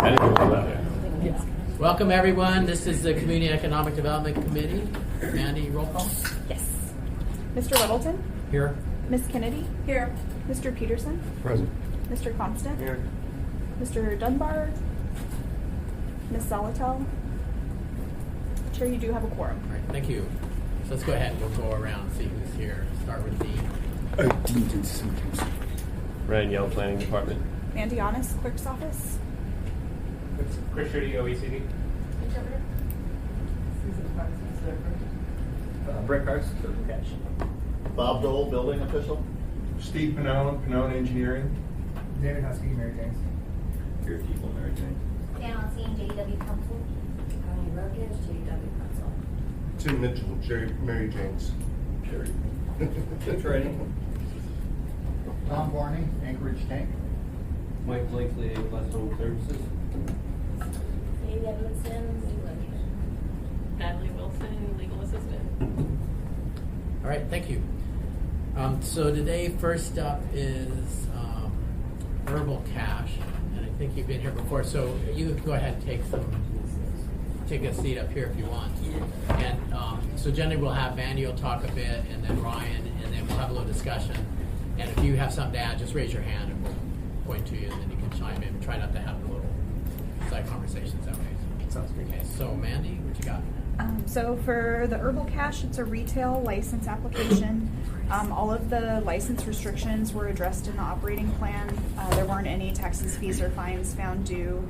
Anything about it? Welcome, everyone. This is the Community Economic Development Committee. Mandy, roll call. Yes. Mr. Littleton? Here. Ms. Kennedy? Here. Mr. Peterson? Present. Mr. Constant? Here. Mr. Dunbar? Ms. Salatel? Chair, you do have a quorum. All right, thank you. So let's go ahead. We'll go around, see who's here. Start with Dean. Dean and symptoms. Ryan Yell, Planning Department. Mandy Honest, Clerk's Office. Chris Shirty, OECD. Brett Carson, Circle Cash. Bob Dole, building official. Steve Pannone Engineering. David Husky, Mary James. Your people, Mary Jane. Dan Alcine, JDW Council. Connie Rokas, JDW Council. Tim Mitchell, Mary James. Sherry. Training. Tom Barney, Anchorage Tank. Mike Blakely, Plus Home Services. Amy Edmondson, legal education. Natalie Wilson, legal assistant. All right, thank you. So today, first up is Herbal Cash, and I think you've been here before. So you go ahead and take a seat up here if you want. And so generally we'll have Mandy will talk a bit, and then Ryan, and then we'll have a little discussion. And if you have something to add, just raise your hand and we'll point to you, and then you can chime in. Try not to have little side conversations that way. Sounds good. Okay, so Mandy, what you got? So for the Herbal Cash, it's a retail license application. All of the license restrictions were addressed in the operating plan. There weren't any taxes, fees, or fines found due.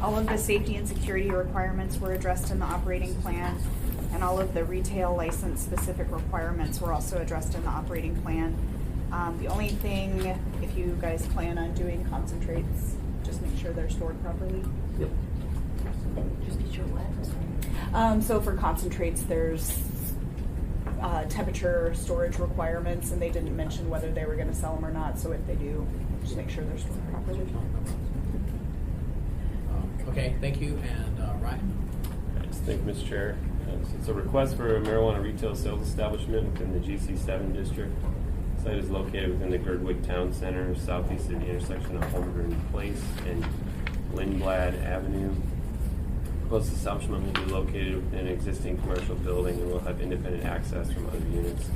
All of the safety and security requirements were addressed in the operating plan, and all of the retail license specific requirements were also addressed in the operating plan. The only thing, if you guys plan on doing concentrates, just make sure they're stored properly. Yep. Just be sure what. So for concentrates, there's temperature storage requirements, and they didn't mention whether they were going to sell them or not. So if they do, just make sure they're stored properly. Okay, thank you. And Ryan? Yes, thank you, Mr. Chair. It's a request for a marijuana retail sales establishment within the GC7 district. The site is located within the Girdwood Town Center, southeast of the intersection of Holmgren Place and Lindblad Avenue. The closest establishment will be located within an existing commercial building and will have independent access from other units.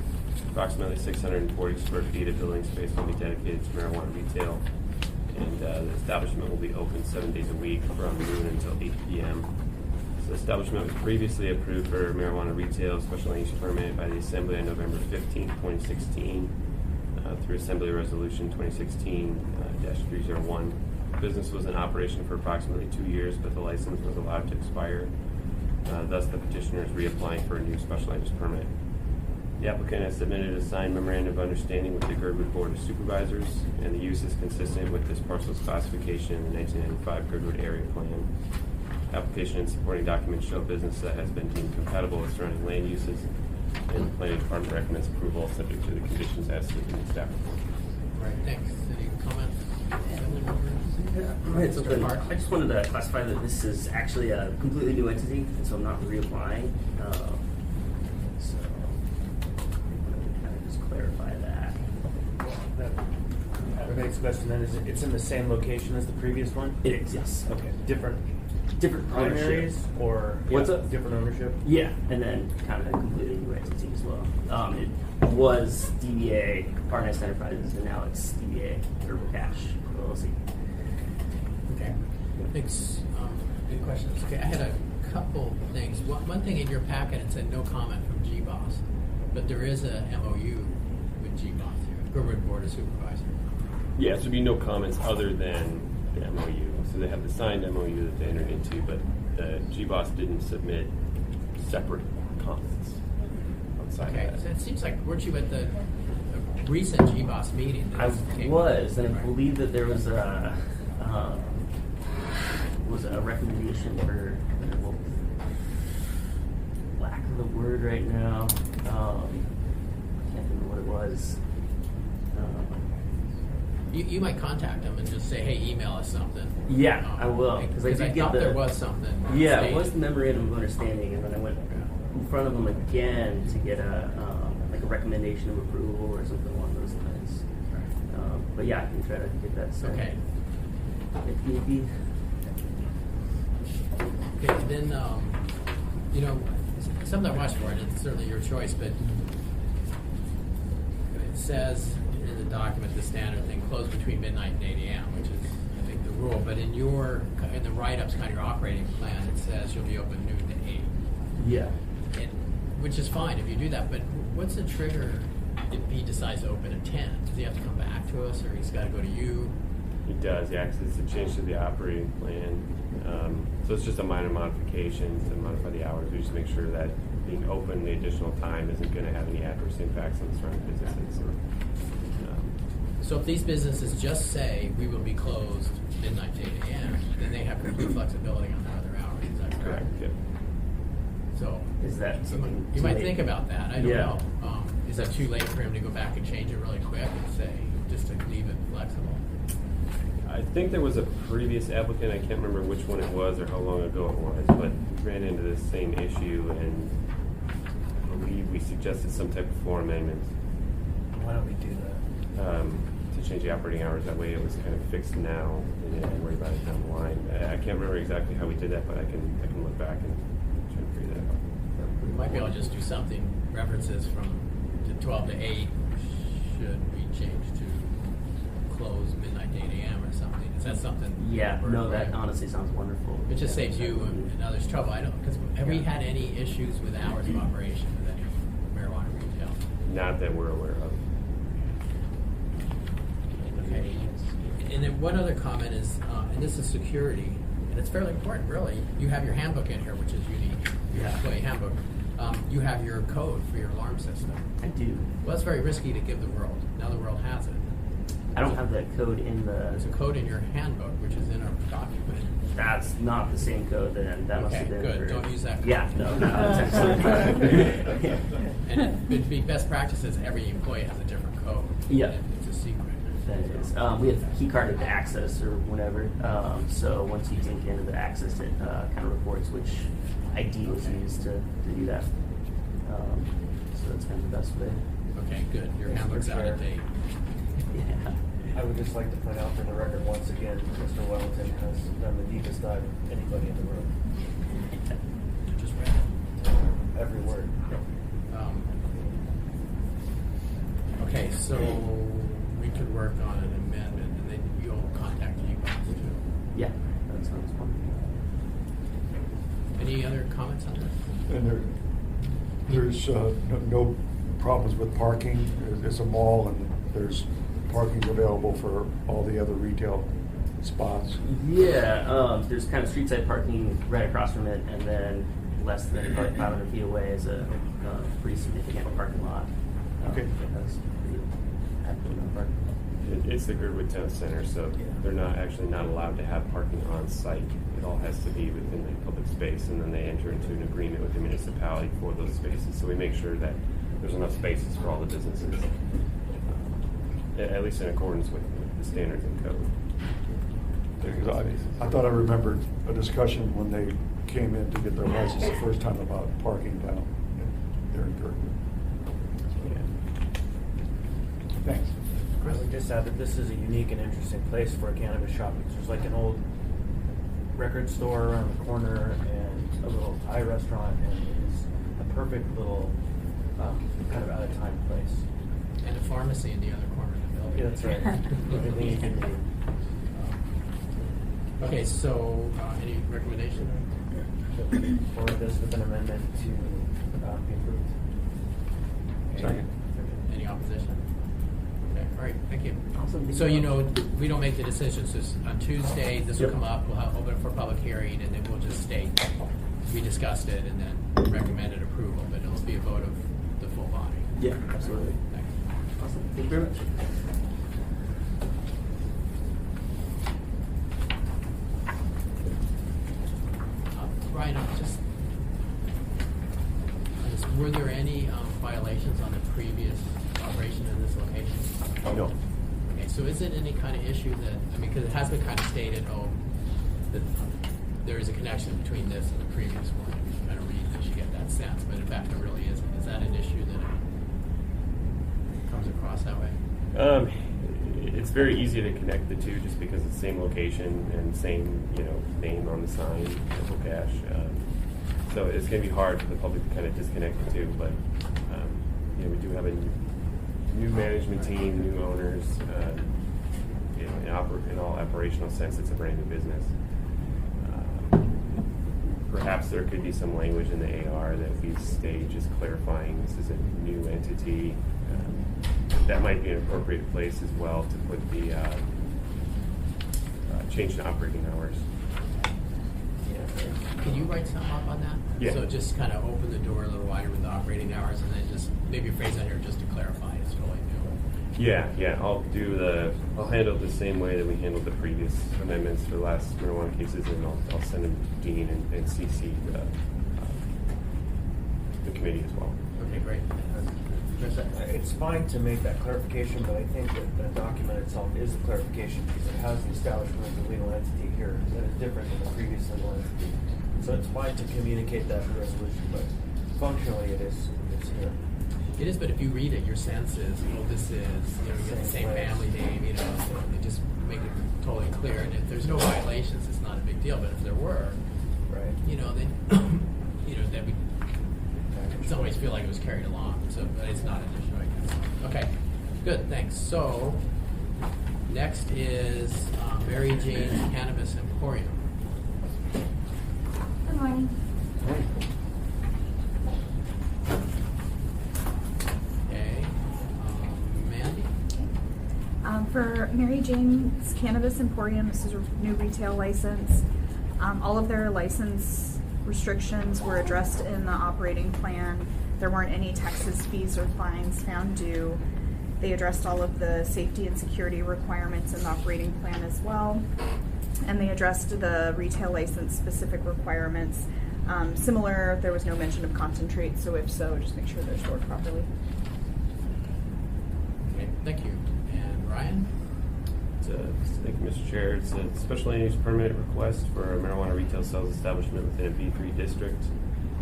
Approximately 640 square feet of building space will be dedicated to marijuana retail, and the establishment will be open 7 days a week from noon until 8 p.m. The establishment was previously approved for marijuana retail special use permit by the Assembly on November 15, 2016, through Assembly Resolution 2016-301. The business was in operation for approximately 2 years, but the license was allowed to expire. Thus, the petitioner is reapplying for a new special use permit. The applicant has submitted a signed memorandum of understanding with the Girdwood Board of Supervisors, and the use is consistent with this parcel's classification in the 1995 Girdwood Area Plan. Application and supporting documents show a business that has been deemed compatible with surrounding land uses, and the planning department recommends approval subject to the conditions as stated in the staff report. All right, thanks. Any comments? Right, so Mr. Park? I just wanted to classify that this is actually a completely new entity, and so I'm not reapplying. So kind of just clarify that. The next question then is, it's in the same location as the previous one? It is, yes. Okay, different Ownership. primaries or What's up? different ownership? Yeah, and then kind of a completely new entity as well. It was DBA Partners Enterprises, and now it's DBA Herbal Cash LLC. Okay. Thanks. Good questions. Okay, I had a couple things. One thing in your packet, it said no comment from GBOS, but there is a MOU with GBOS here, Girdwood Board of Supervisors. Yes, there'd be no comments other than the MOU. So they have the signed MOU that they entered into, but GBOS didn't submit separate comments outside Okay, of so that. it seems like, weren't you at the recent GBOS meeting? that I this came was, and I Right. believe that there was a recommendation for well, lack of the word right now. Can't remember what it was. You might contact them and just say, hey, email us something. Yeah, I will, because I Because I did get thought the there was something. Yeah, stated. it was the memorandum of understanding, and then I went in front of them again to get a like a recommendation of approval or something along those lines. But yeah, I can try to get that signed Okay. if need be. Okay, then, you know, something I watched for, and it's certainly your choice, but it says in the document, the standard thing, close between midnight and 8 a.m., which is, I think, the rule. But in the write-ups, kind of your operating plan, it says you'll be open noon to 8. Yeah. Which is fine if you do that, but what's the trigger if he decides to open at 10? Does he have to come back to us, or he's got to go to you? He does, yeah, 'cause it's a change to the operating plan. So it's just a minor modification to modify the hours. We just make sure that being open the additional time isn't going to have any adverse impacts on the surrounding businesses. So if these businesses just say, we will be closed midnight to 8 a.m., then they have complete flexibility on their other hours, is that correct? Correct, yeah. So Is that something? you might think about that, I don't Yeah. know. Is that too late for him to go back and change it really quick and say, just to leave it flexible? I think there was a previous applicant, I can't remember which one it was or how long ago it was, but we ran into this same issue and I believe we suggested some type of floor amendment Why don't we do that? to change the operating hours. That way it was kind of fixed now and you didn't have to worry about it down the line. I can't remember exactly how we did that, but I can look back and try to figure that out. We might be able to just do something, references from to 12 to 8 should be changed to close midnight to 8 a.m. or something. Is that something? Yeah, work, no, that right? honestly sounds wonderful. It just Yeah, saves you absolutely. and others trouble. I don't, because have we had any issues with hours of operation with any marijuana retail? Not that we're aware of. Okay. And then one other comment is, and this is security, and it's fairly important, really. You have your handbook in here, which is unique, your Yeah. employee handbook. You have your code for your alarm system. I do. Well, that's very risky to give the world. Now the world has it. I don't have that code in the. There's a code in your handbook, which is in our document. That's not the same code that must Okay, have been. good. for- Don't use that code. Yeah, no, it's actually. And it would be best practices, every employee has a different code. Yeah. It's a secret. That is. We have key carded access or whatever. So once you link into the access, it kind of reports which ID was used to do that. So that's kind of the best way. Okay, good. Your handbook's out of date. Yeah. I would just like to point out for the record, once again, Mr. Wellington has done the deepest dive of anybody in the room. Just read it. Every word. Okay, so we could work on an amendment, and then you'll contact you guys too. Yeah, that sounds wonderful. Any other comments on this? And there's no problems with parking. It's a mall and there's parking available for all the other retail spots. Yeah, there's kind of street side parking right across from it, and then less than about 500 feet away is a pretty significant parking lot. Okay. That has pretty adequate amount of parking. It's the Girdwood Town Center, so they're not allowed to have parking on site. It all has to be within the public space, and then they enter into an agreement with the municipality for those spaces. So we make sure that there's enough spaces for all the businesses, at least in accordance with the standards and code. Because I thought I remembered a discussion when they came in to get their license the first time about parking down there in Girdwood. Thanks. I would just add that this is a unique and interesting place for a cannabis shop. There's like an old record store around the corner and a little Thai restaurant, and it is a perfect little kind of out of time place. And a pharmacy in the other corner of the building. Yeah, that's right. Everything you can need. Okay, so any recommendation? Or this with an amendment to be approved. Second. Any opposition? Okay, all right, thank you. Awesome. So you know, we don't make the decisions, just on Tuesday, this will Yep. come up, we'll open it for public hearing, and then we'll just state, we discussed it, and then recommended approval, but it'll be a vote of the full body. Yeah, absolutely. Thanks. Awesome. Thank you very much. Brian, were there any violations on the previous operation in this location? No. Okay, so is it any kind of issue that, I mean, because it has been kind of stated, that there is a connection between this and the previous one. If you kind of read this, you get that sense, but in fact, there really isn't. Is that an issue that comes across that way? it's very easy to connect the two just because it's the same location and same, name on the sign, Herbal Cash. So it's going to be hard for the public to kind of disconnect the two, but we do have a new management team, new owners. In all operational sense, it's a brand new business. Perhaps there could be some language in the AR that we stage as clarifying this is a new entity. That might be an appropriate place as well to put the change in operating hours. Can you write something up on that? Yeah. So just kind of open the door a little wider with the operating hours, and then just maybe a phrase on here just to clarify it's totally new. Yeah. I'll handle it the same way that we handled the previous amendments for the last marijuana cases, and I'll send them to Dean and CC the committee as well. Okay, great. It's fine to make that clarification, but I think that the document itself is a clarification because it has the establishment of the legal entity here that is different than the previous legal entity. So it's fine to communicate that in the resolution, but functionally it's here. It is, but if you read it, your sense is, this is, you get the same family name, so they just make it totally clear. And if there's no violations, it's not a big deal. But if there were, Right. then, that we in some ways feel like it was carried along. So, but it's not an issue, I guess. Okay, good, thanks. So, next is Mary Jane's Cannabis Emporium. Good morning. Okay, Mandy? For Mary Jane's Cannabis Emporium, this is a new retail license. All of their license restrictions were addressed in the operating plan. There weren't any taxes, fees, or fines found due. They addressed all of the safety and security requirements in the operating plan as well. And they addressed the retail license specific requirements. Similar, there was no mention of concentrate, so if so, just make sure they're stored properly. Okay, thank you. And Ryan? Thank you, Mr. Chair. It's a special land use permit request for a marijuana retail sales establishment within a B3 district.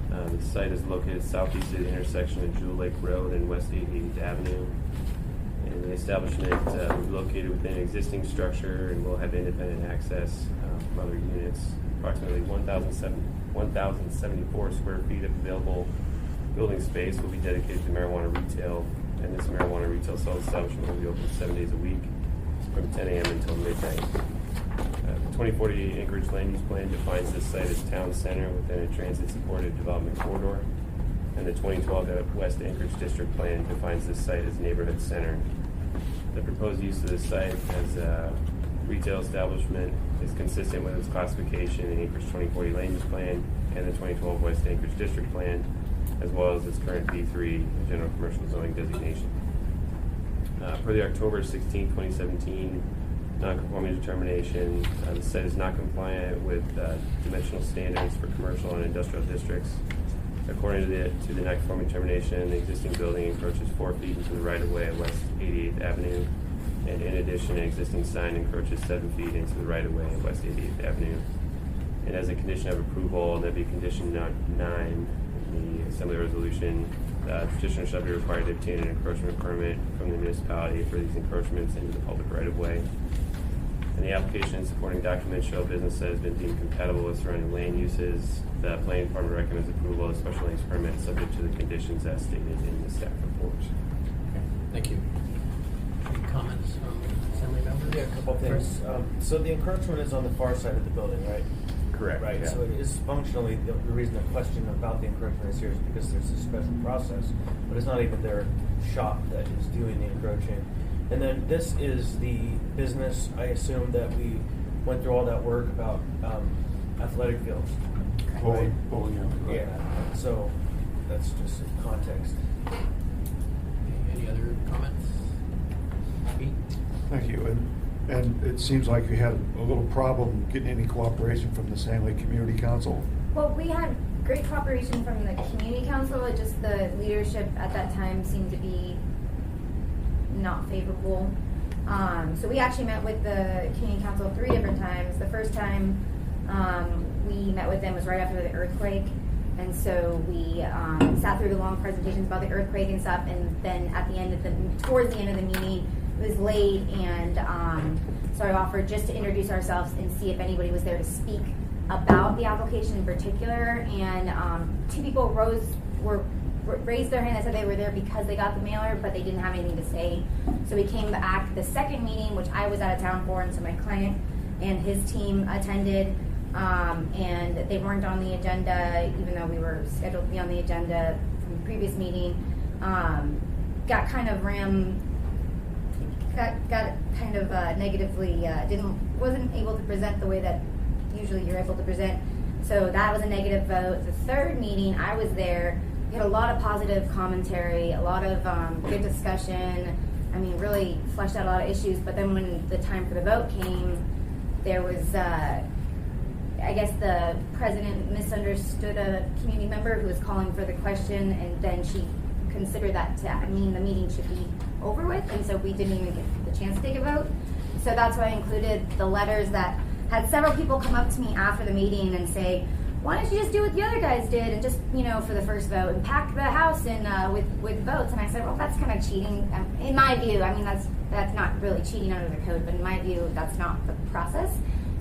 The site is located southeast of the intersection of Jewel Lake Road and West 88th Avenue. And the establishment will be located within an existing structure and will have independent access from other units. Approximately 1,074 square feet of available building space will be dedicated to marijuana retail, and this marijuana retail sales establishment will be open 7 days a week, from 10 a.m. until midnight. The 2040 Anchorage Land Use Plan defines this site as town center within a transit-supported development corridor, and the 2012 West Anchorage District Plan defines this site as neighborhood center. The proposed use of this site as a retail establishment is consistent with its classification in Anchorage 2040 Land Use Plan and the 2012 West Anchorage District Plan, as well as its current B3 general commercial zoning designation. Per the October 16, 2017 non-conforming determination, the site is not compliant with dimensional standards for commercial and industrial districts. According to the non-conforming determination, the existing building encroaches 4 feet into the right-of-way at West 88th Avenue, and in addition, an existing sign encroaches 7 feet into the right-of-way at West 88th Avenue. And as a condition of approval, and that'd be condition 9 in the Assembly Resolution, petitioner shall be required to obtain an encroachment permit from the municipality for these encroachments into the public right-of-way. And the application and supporting documents show a business that has been deemed compatible with surrounding land uses. The planning department recommends approval of the special land use permit subject to the conditions as stated in the staff report. Okay, thank you. Any comments from assembly members? Yeah, a couple things. So the encroachment is on the far side of the building, right? Correct. Right, yeah. so it is functionally, the reason the question about the encroachment is here is because there's a special process, but it's not even their shop that is doing the encroaching. And then this is the business, I assume, that we went through all that work about athletic fields. Right? Yeah, so that's just context. Any other comments? Pete? Thank you. And it seems like you had a little problem getting any cooperation from the Sand Lake Community Council. Well, we had great cooperation from the community council. It just the leadership at that time seemed to be not favorable. So we actually met with the community council 3 different times. The first time we met with them was right after the earthquake. And so we sat through the long presentations about the earthquake and stuff. And then at the end of towards the end of the meeting, was late, and so I offered just to introduce ourselves and see if anybody was there to speak about the application in particular. And 2 people raised their hand and said they were there because they got the mailer, but they didn't have anything to say. So we came back the second meeting, which I was out of town for, and so my client and his team attended, and they weren't on the agenda, even though we were scheduled to be on the agenda from the previous meeting. Got kind of negatively, wasn't able to present the way that usually you're able to present. So that was a negative vote. The third meeting, I was there. We had a lot of positive commentary, a lot of good discussion. I mean, really fleshed out a lot of issues. But then when the time for the vote came, there was, I guess the president misunderstood a community member who was calling for the question, and then she considered that to mean the meeting should be over with, and so we didn't even get the chance to take a vote. So that's why I included the letters that had several people come up to me after the meeting and say, why don't you just do what the other guys did and just, for the first vote and pack the house in with votes? And I said, well, that's kind of cheating. In my view, I mean, that's not really cheating under the code, but in my view, that's not the process.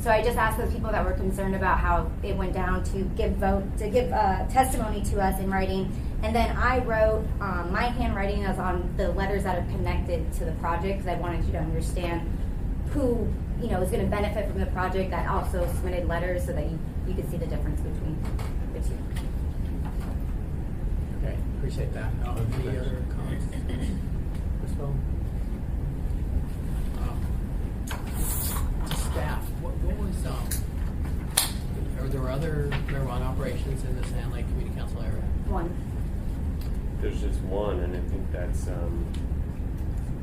So I just asked those people that were concerned about how it went down to give testimony to us in writing. And then I wrote, my handwriting is on the letters that are connected to the project, because I wanted you to understand who is going to benefit from the project that also submitted letters, so that you could see the difference between the two. Okay, appreciate that. Any other comments? Ms. Bowman? Staff, what was, are there other marijuana operations in the Sand Lake Community Council area? One. There's just one, and I think that's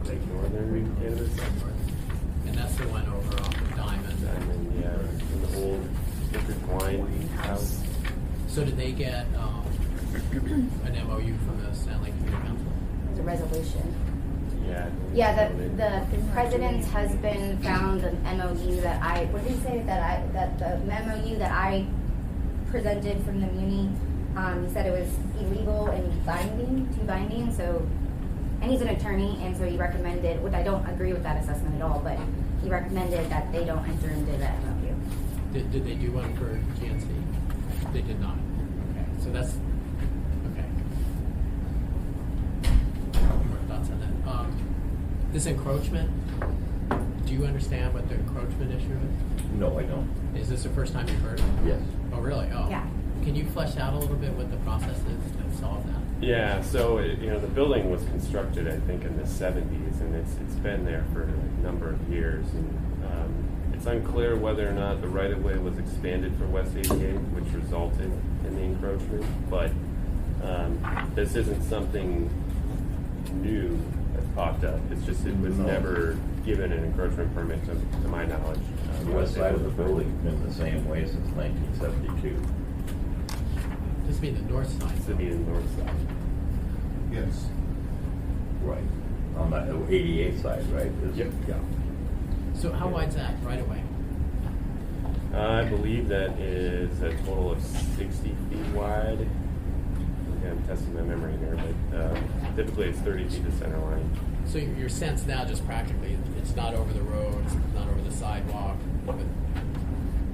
Lake Northern Cannabis. And that's the one over off of Diamond. Diamond, yeah, in the old District Wine House. So did they get an MOU from the Sand Lake Community Council? There's a resolution. Yeah. Yeah, the president's husband found an MOU that what did he say, that the MOU that I presented from the Muni, he said it was illegal and too binding, so, and he's an attorney, and so he recommended, which I don't agree with that assessment at all, but he recommended that they don't enter into that MOU. Did they do one for GNC? They did not. Okay, so that's, okay. More thoughts on that? This encroachment, do you understand what the encroachment issue is? No, I don't. Is this the first time you've heard of it? Yes. Oh, really? Oh. Yeah. Can you flesh out a little bit what the process is to solve that? Yeah, so the building was constructed, I think, in the 70s, and it's been there for a number of years, and it's unclear whether or not the right-of-way was expanded for West 88, which resulted in the encroachment. But this isn't something new that's popped up. It's just it was never given an encroachment permit to my knowledge. The west side of the building's been the same way since 1972. This would be the north side. This would be the north side. Yes. Right. On the 88 side, right? Yep. Yeah. So how wide's that right away? I believe that is a total of 60 feet wide. Okay, I'm testing my memory here, but typically it's 30 feet to center line. So your sense now, just practically, it's not over the road, it's not over the sidewalk, but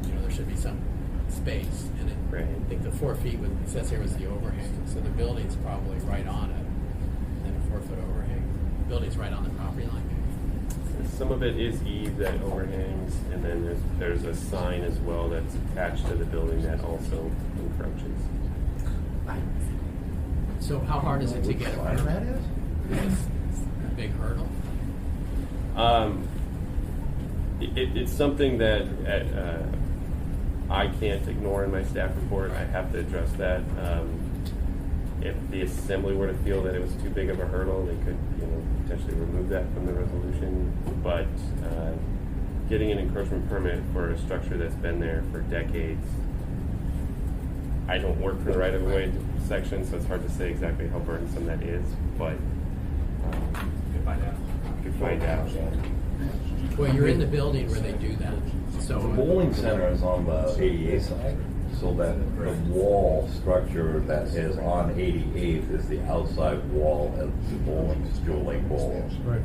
there should be some space in it. Right. I think the 4 feet, it says here, was the overhang, so the building's probably right on it, then a 4-foot overhang. The building's right on the property line, maybe. Some of it is eave that overhangs, and then there's a sign as well that's attached to the building that also encroaches. So how hard is it to get a permit? that is? It's a big hurdle. It's something that I can't ignore in my staff report. I have to address that. If the assembly were to feel that it was too big of a hurdle, they could potentially remove that from the resolution. But getting an encroachment permit for a structure that's been there for decades, I don't work for the right-of-way section, so it's hard to say exactly how burdensome that is, but You could find out. Well, you're in the building where they do that, so. The bowling center is on the 88 side. So that the wall structure that is on 88th is the outside wall of the bowling, Joe Lake Bowl. Right.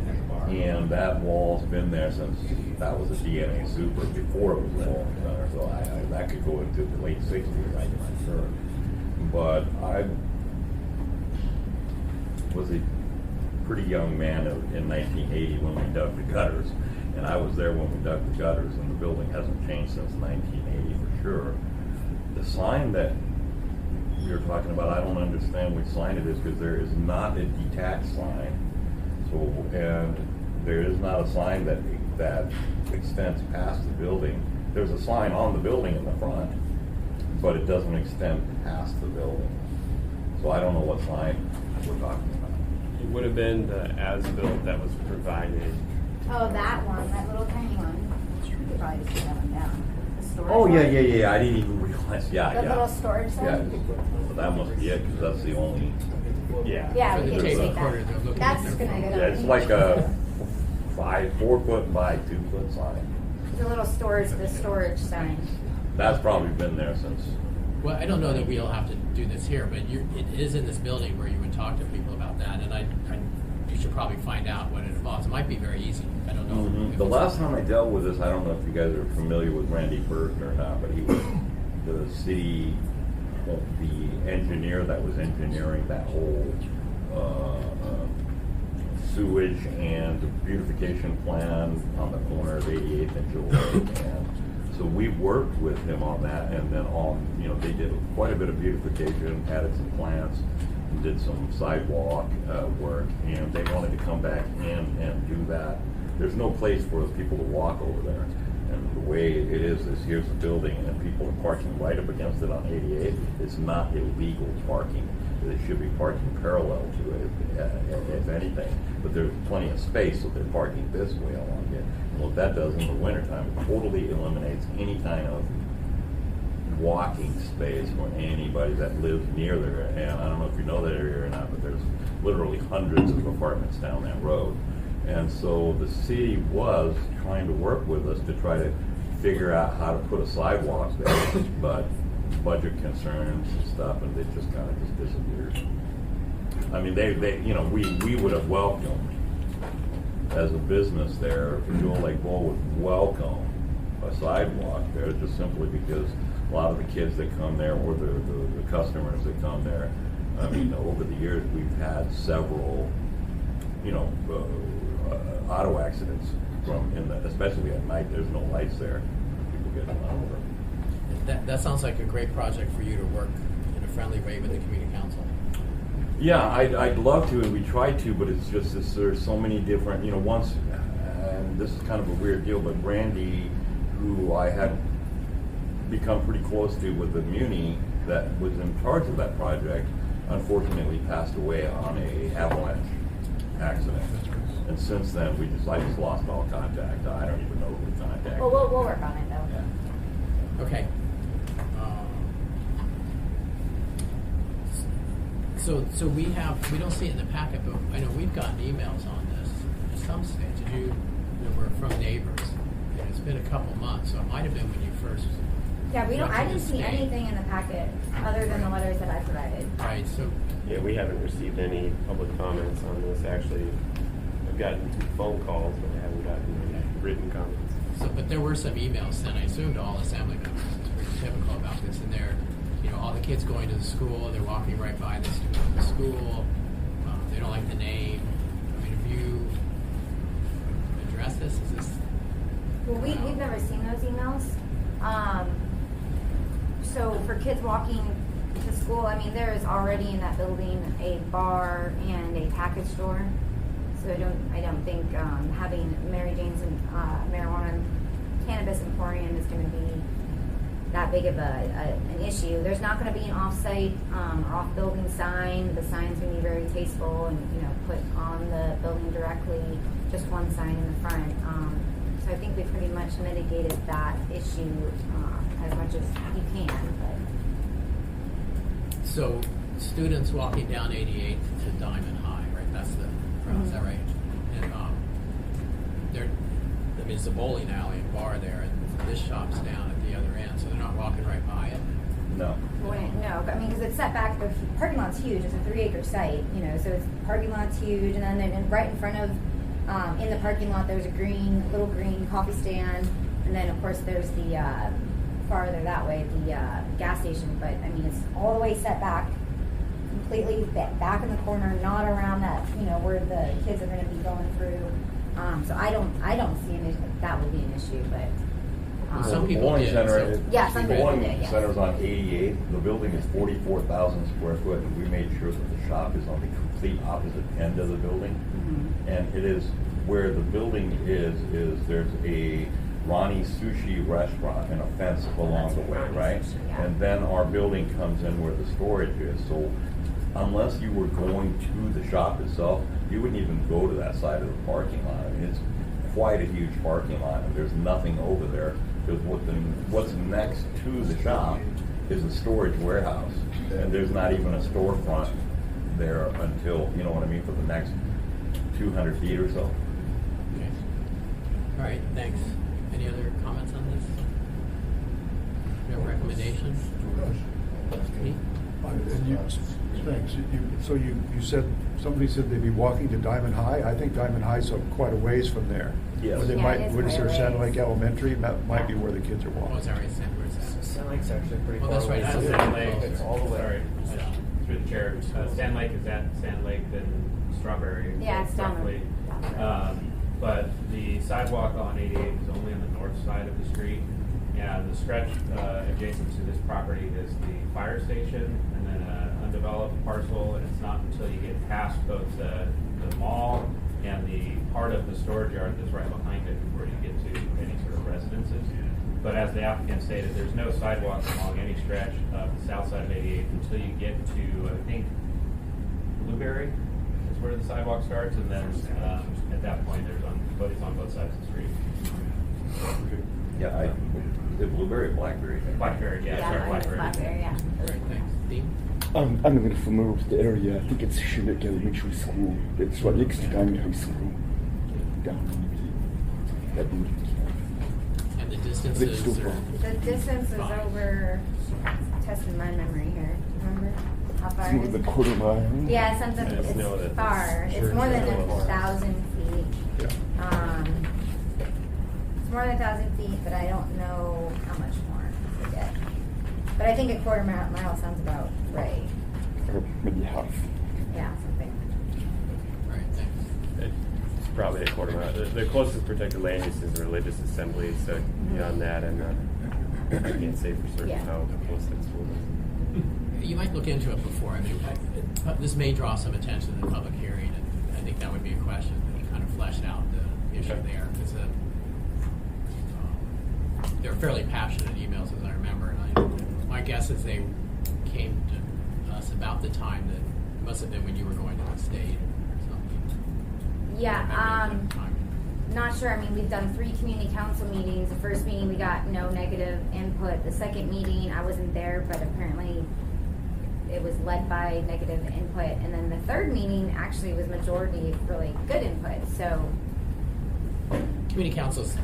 And that wall's been there since, that was a DNA Super before it was a bowling center. So that could go into the late 60s, I'm not sure. But I was a pretty young man in 1980 when we dug the gutters. And I was there when we dug the gutters, and the building hasn't changed since 1980 for sure. The sign that we were talking about, I don't understand which sign it is, because there is not a detached sign. So, and there is not a sign that extends past the building. There's a sign on the building in the front, but it doesn't extend past the building. So I don't know what sign we're talking about. It would have been the as-built that was provided. Oh, that one, that little tiny one. You could probably just put that one down. The storage Oh, yeah, one. yeah, yeah, I didn't even realize, yeah, The yeah. little storage Yeah, sign? so that must be it, because that's the only, Yeah. Yeah, For we the can just tape take recorder, they're that. looking That's at their gonna go phone. down. yeah, it's like a 4 foot by 2 foot sign. The little the storage sign. That's probably been there since, Well, I don't know that we'll have to do this here, but it is in this building where you would talk to people about that, and you should probably find out what it involves. It might be very easy. I don't know. if the it's- last time I dealt with this, I don't know if you guys are familiar with Randy Burton or not, but he was the city, the engineer that was engineering that whole sewage and beautification plan on the corner of 88th and Joe Lake. And so we worked with him on that, and then they did quite a bit of beautification, added some plants, and did some sidewalk work, and they wanted to come back in and do that. There's no place for people to walk over there. And the way it is here's the building, and people are parking right up against it on 88. It's not illegal parking. They should be parking parallel to it, if anything. But there's plenty of space, so they're parking this way along it. And what that does in the wintertime, it totally eliminates any kind of walking space for anybody that lives near there. And I don't know if you know that area or not, but there's literally hundreds of apartments down that road. And so the city was trying to work with us to try to figure out how to put a sidewalk there, but budget concerns and stuff, and they just kind of disappeared. I mean, we would have welcomed, as a business there, Joe Lake Bowl would welcome a sidewalk there, just simply because a lot of the kids that come there, or the customers that come there, I mean, over the years, we've had several, auto accidents especially at night. There's no lights there. People get run over. That sounds like a great project for you to work in a friendly way with the community council. Yeah, I'd love to, and we try to, but it's just there's so many different, once, and this is kind of a weird deal, but Randy, who I had become pretty close to with the Muni that was in charge of that project, unfortunately passed away on a avalanche accident. And since then, I just lost all contact. I don't even know who we contacted. Well, we'll work on it though. Yeah. Okay. So we don't see it in the packet, but I know we've gotten emails on this at some stage. We're from neighbors. And it's been a couple months, so it might have been when you first. Yeah, I didn't see State. anything in the packet other than the letters that I provided. Right. So Yeah, we haven't received any public comments on this. Actually, I've gotten phone calls, but I haven't gotten any written comments. but there were some emails sent, I assume, to all assembly members. It's pretty typical about this, and they're, all the kids going to the school. They're walking right by the student at the school. They don't like the name. I mean, have you addressed this? Is this? Well, we've never seen those emails. So for kids walking to school, I mean, there is already in that building a bar and a package store. So I don't think having Mary Jane's and marijuana cannabis emporium is going to be that big of an issue. There's not going to be an off-site or off-building sign. The sign's going to be very tasteful and put on the building directly. Just one sign in the front. So I think we pretty much mitigated that issue as much as you can. But So students walking down 88 to Diamond High, right? That's the route, is that right? And it's a bowling alley and bar there, and this shop's down at the other end, so they're not walking right by it. No. No, I mean, because it's set back, the parking lot's huge, it's a 3-acre site, you know, so it's, parking lot's huge, and then right in front of, in the parking lot, there's a little green coffee stand, and then, of course, there's the, farther that way, the, gas station, but, I mean, it's all the way set back, completely back in the corner, not around that, you know, where the kids are gonna be going through, so I don't see that would be an issue, but, Well, some people bowling did, center, so- Yeah, some the people bowling did, yes. center's on 88. The building is 44,000 square foot, and we made sure that the shop is on the complete opposite end of the building. And it is where the building is there's a Ronnie Sushi restaurant and a fence along the way, Ronnie right? Sushi, yeah. And then our building comes in where the storage is. So unless you were going to the shop itself, you wouldn't even go to that side of the parking lot. I mean, it's quite a huge parking lot, and there's nothing over there. Because what's next to the shop is a storage warehouse, and there's not even a storefront there until, you know what I mean, for the next 200 feet or so. Okay. All right, thanks. Any other comments on this? No recommendation? Me? And you, thanks. So you said, somebody said they'd be walking to Diamond High? I think Diamond High's quite a ways from there. Yes. Where they Yeah, might, it is what is there, quite a Sand ways. Lake Elementary? That might be where the kids are Oh, walking. it's all right, Sam, where's that? Sand Lake's actually pretty Oh, far that's away. right, That's it's Sand a little Lake. It's all the way. Sorry, through the chair. Sand Lake is at Sand Lake and Strawberry. Yeah, it's down roughly. there. But the sidewalk on 88 is only on the north side of the street. And the stretch adjacent to this property is the fire station and then an undeveloped parcel. And it's not until you get past both the mall and the part of the storage yard that's right behind it before you get to any sort of residences. But as the applicant stated, there's no sidewalk along any stretch of the south side of 88 until you get to, I think, Blueberry is where the sidewalk starts, and then at that point, it's on both sides of the street. Yeah, is it Blueberry or Blackberry? Blackberry, yeah, sorry, I think it's Blackberry. Blackberry, yeah. All right, thanks. Dean? I'm not really familiar with the area. I think it's Chinook Elementary School. It's right next to Diamond High School. Down in that building. And the It's distances still are... far. The distance is Fine. over, testing my memory here, remember? How far It's more it than is? a quarter mile. Yeah, something, Yeah, it's no, it's that's- far, sure, it's more than sure. 1,000 feet. Yeah. It's more than 1,000 feet, but I don't know how much more, I forget. But I think a quarter mile sounds about right, Or maybe half. yeah, something. All right, thanks. It's probably a quarter mile. The closest protected land use is religious assembly, so beyond that, I'm not, I can't say for certain Yeah. how close that school is. You might look into it before. I mean, this may draw some attention in the public hearing, and I think that would be a question that kind of fleshed out the issue Okay. there. Because they're fairly passionate emails, as I remember. And my guess is they came to us about the time that it must have been when you were going to the state or something. Yeah, Remember the time. not sure, I mean, we've done 3 community council meetings. The first meeting, we got no negative input. The second meeting, I wasn't there, but apparently it was led by negative input. And then the third meeting actually was majority really good input, so, Community councils,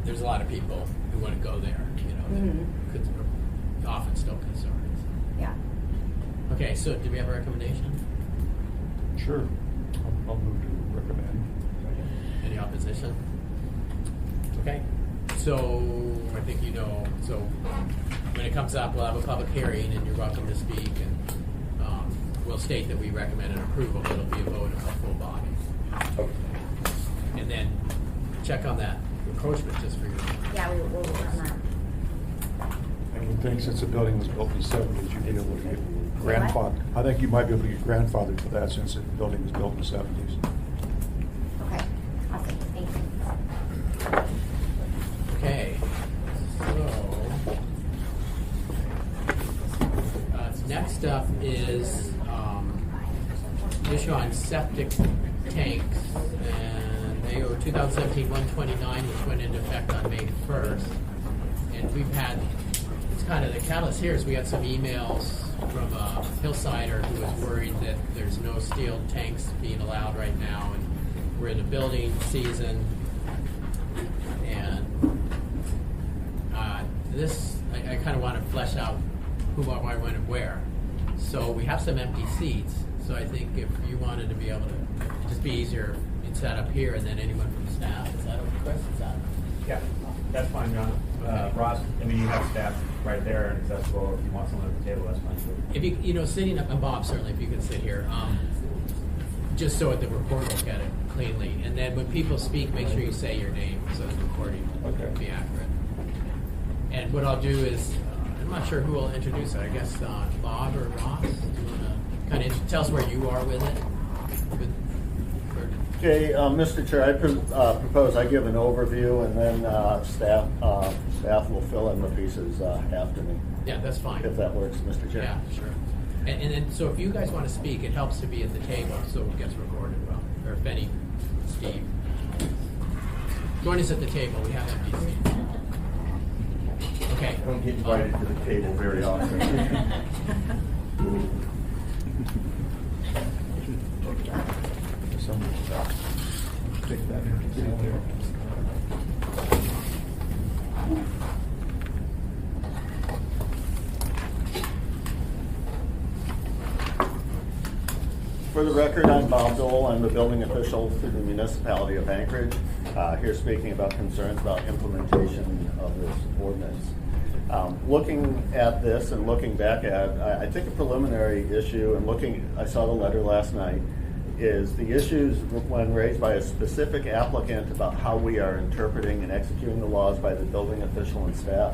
there's a lot of people who want to go there, you know, that are often still concerned. yeah. Okay, so do we have a recommendation? Sure. I'll move to recommend. Any opposition? Okay, so I think you know, so when it comes up, we'll have a public hearing and you're welcome to speak, and we'll state that we recommend an approval, but it'll be a vote of the full body. Okay. And then check on that encroachment just for your. Yeah, we'll work on that. I would think since the building was built in the 70s, you'd be able to get grandfather. I think you might be able to get grandfathered for that since the building was built in the 70s. Okay, awesome, thank you. Okay, so next up is issue on septic tanks, and they owe 2017-129, which went into effect on May 1st. And we've had, it's kind of the catalyst here is we had some emails from a hillsider who was worried that there's no steel tanks being allowed right now, and we're in the building season. And this, I kind of want to flesh out who, what, why, when, and where. So we have some empty seats. So I think if you wanted to be able to, it'd just be easier, you'd set up here, and then anyone from staff. Is that okay, Chris? Is that? Yeah, that's fine, John. Ross, I mean, you have staff right there and accessible. If you want someone at the table, that's fine too. If you, sitting up, and Bob, certainly, if you can sit here, just so the recorder will get it cleanly. And then when people speak, make sure you say your name so the recording will be accurate. And what I'll do is, I'm not sure who will introduce it. I guess Bob or Ross. Do you want to kind of tell us where you are with it? Okay, Mr. Chair, I propose I give an overview, and then staff will fill in the pieces after me. Yeah, that's fine. If that works, Mr. Chair. Yeah, sure. And then, so if you guys want to speak, it helps to be at the table so it gets recorded well. Or if any, Steve. Join us at the table. We have empty seats. Okay. I don't get invited to the table very often. Take that here. For the record, I'm Bob Dole. I'm the building official for the municipality of Anchorage. Here speaking about concerns about implementation of this ordinance. Looking at this and looking back at, I think a preliminary issue, and I saw the letter last night, is the issues when raised by a specific applicant about how we are interpreting and executing the laws by the building official and staff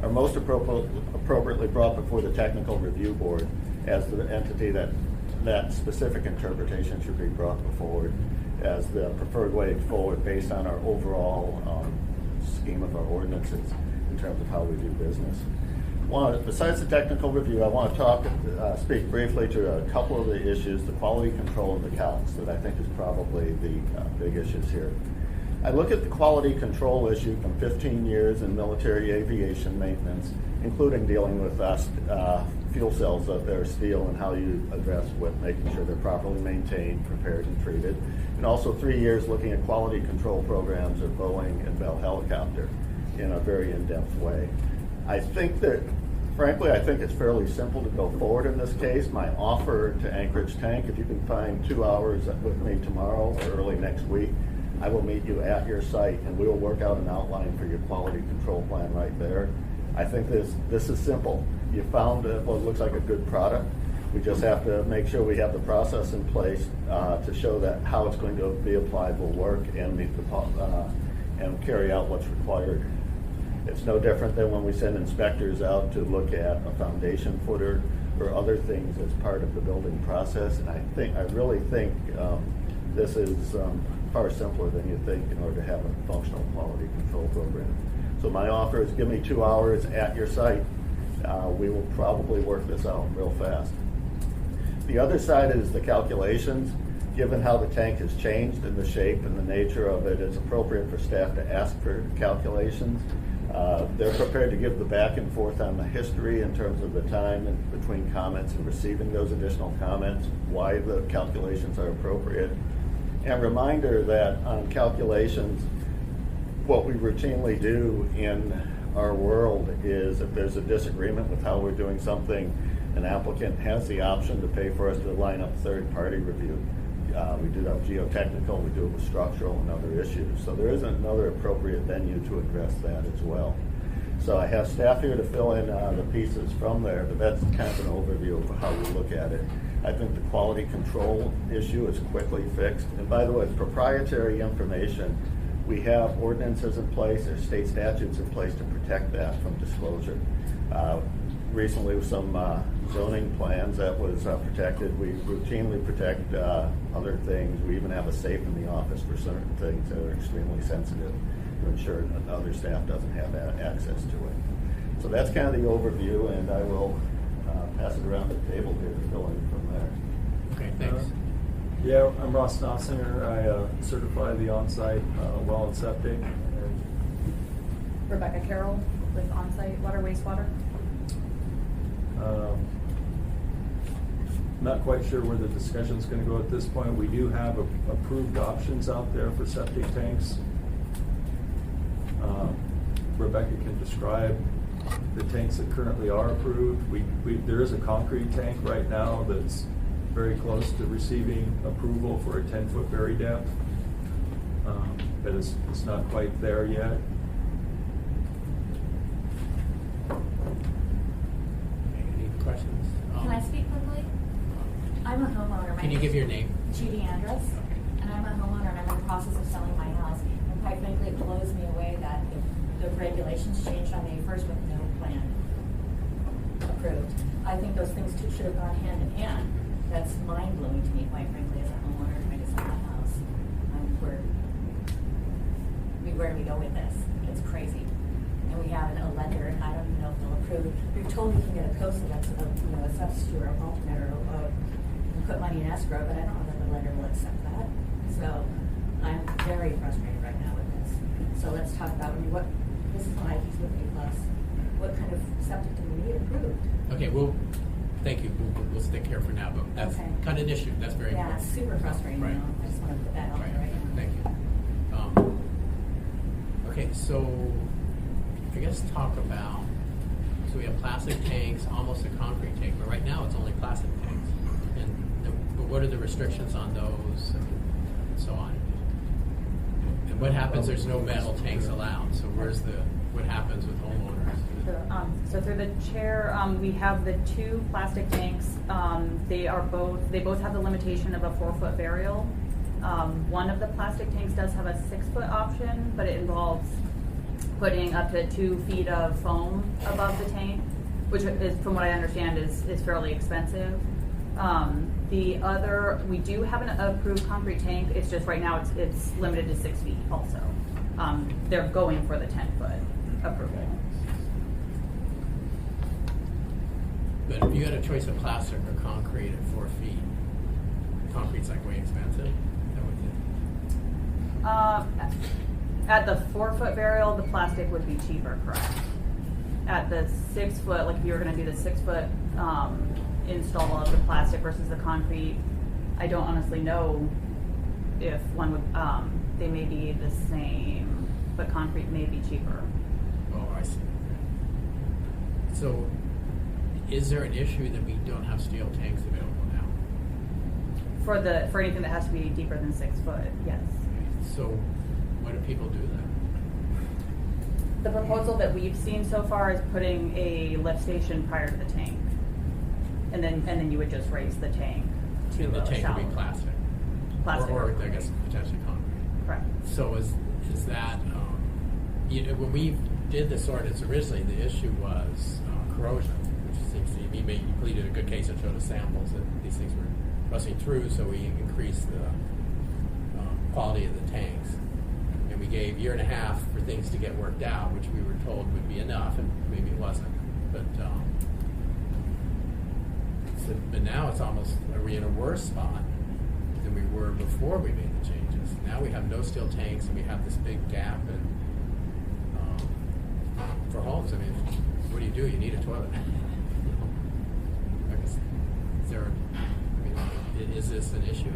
are most appropriately brought before the technical review board as the entity that specific interpretation should be brought forward as the preferred way forward based on our overall scheme of our ordinances in terms of how we do business. Besides the technical review, I want to speak briefly to a couple of the issues, the quality control of the calcs, that I think is probably the big issues here. I look at the quality control issue from 15 years in military aviation maintenance, including dealing with fuel cells that are steel and how you address with making sure they're properly maintained, prepared, and treated. And also 3 years looking at quality control programs of Boeing and Bell Helicopter in a very in-depth way. Frankly, I think it's fairly simple to go forward in this case. My offer to Anchorage Tank, if you can find 2 hours with me tomorrow or early next week, I will meet you at your site and we will work out an outline for your quality control plan right there. I think this is simple. You found what looks like a good product. We just have to make sure we have the process in place to show that how it's going to be applied will work and meet and carry out what's required. It's no different than when we send inspectors out to look at a foundation footer or other things as part of the building process. And I really think this is far simpler than you think in order to have a functional quality control program. So my offer is give me 2 hours at your site. We will probably work this out real fast. The other side is the calculations. Given how the tank has changed and the shape and the nature of it, it's appropriate for staff to ask for calculations. They're prepared to give the back and forth on the history in terms of the time in between comments and receiving those additional comments, why the calculations are appropriate. And reminder that on calculations, what we routinely do in our world is if there's a disagreement with how we're doing something, an applicant has the option to pay for us to line up third-party review. We do that with geotechnical, we do it with structural and other issues. So there is another appropriate venue to address that as well. So I have staff here to fill in the pieces from there, but that's kind of an overview of how we look at it. I think the quality control issue is quickly fixed. And by the way, it's proprietary information. We have ordinances in place, there's state statutes in place to protect that from disclosure. Recently with some zoning plans that was protected. We routinely protect other things. We even have a safe in the office for certain things that are extremely sensitive to ensure that other staff doesn't have access to it. So that's kind of the overview, and I will pass it around the table here to fill in from there. Okay, thanks. Yeah, I'm Ross Knopsinger. I certify the on-site well and septic. Rebecca Carroll with on-site water wastewater. Not quite sure where the discussion's going to go at this point. We do have approved options out there for septic tanks. Rebecca can describe the tanks that currently are approved. There is a concrete tank right now that's very close to receiving approval for a 10-foot bury depth. But it's not quite there yet. Any questions? Can I speak quickly? I'm a homeowner. My Can you name give is your name? Judy Andrus, and I'm a homeowner, and I'm in the process of selling my house. And quite frankly, it blows me away that the regulations changed on May 1st with no plan approved. I think those things two should have gone hand in hand. That's mind-blowing to me, quite frankly, as a homeowner trying to sell my house. Where do we go with this? It's crazy. And we have a lender, and I don't even know if they'll approve. We've told we can get a COSA, that's a substitute or a alternate, or put money in escrow, but I don't know that the lender will accept that. So I'm very frustrated right now with this. So let's talk about this is my piece with A+. What kind of septic do we need approved? Okay, thank you. We'll stick here for now, but that's Okay. kind of an issue. That's very Yeah, important. it's super frustrating. Right. I just want to put that out there right now. Thank you. Okay, so I guess talk about, so we have plastic tanks, almost a concrete tank, but right now it's only plastic tanks. But what are the restrictions on those and so on? And what happens, there's no metal tanks allowed, so what happens with homeowners? So through the chair, we have the two plastic tanks. They both have the limitation of a 4-foot burial. One of the plastic tanks does have a 6-foot option, but it involves putting up to 2 feet of foam above the tank, which is, from what I understand, is fairly expensive. The other, we do have an approved concrete tank. It's just right now it's limited to 6 feet also. They're going for the 10-foot approval. But if you had a choice of plastic or concrete at 4 feet, concrete's like way expensive. At the 4-foot burial, the plastic would be cheaper, correct? At the 6-foot, like if you were going to do the 6-foot install of the plastic versus the concrete, I don't honestly know if one would. They may be the same, but concrete may be cheaper. Oh, I see. So, is there an issue that we don't have steel tanks available now? For anything that has to be deeper than 6 foot, yes. So, why do people do that? The proposal that we've seen so far is putting a lift station prior to the tank, and then you would just raise the tank to And the a tank would shallow. be plastic. Plastic Or or I guess potentially concrete. Correct. So is that, when we did this ordinance originally, the issue was corrosion, which seems to me, you pleaded a good case and showed us samples that these things were rusting through, so we increased the quality of the tanks. And we gave 1.5 years for things to get worked out, which we were told would be enough, and maybe it wasn't. But now it's almost, are we in a worse spot than we were before we made the changes? Now we have no steel tanks, and we have this big gap for homes. I mean, what do? You need a toilet. Is this an issue?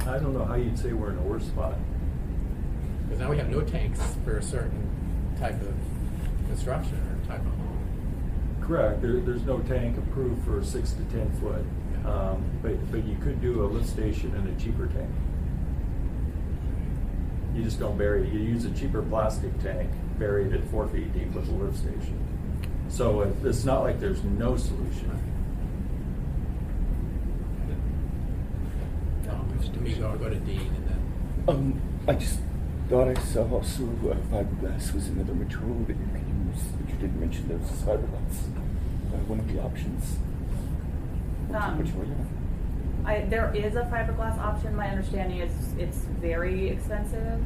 I don't know how you'd say we're in a worse spot. Because now we have no tanks for a certain type of construction or type of home. Correct. There's no tank approved for 6 to 10 foot. But you could do a lift station and a cheaper tank. You just don't bury it. You use a cheaper plastic tank, buried at 4 feet deep with a lift station. So it's not like there's no solution. To me, go to Dean and then. I just thought I saw also fiberglass was another material that you can use, but you didn't mention there was fiberglass. One of the options. Which one? There is a fiberglass option. My understanding is it's very expensive.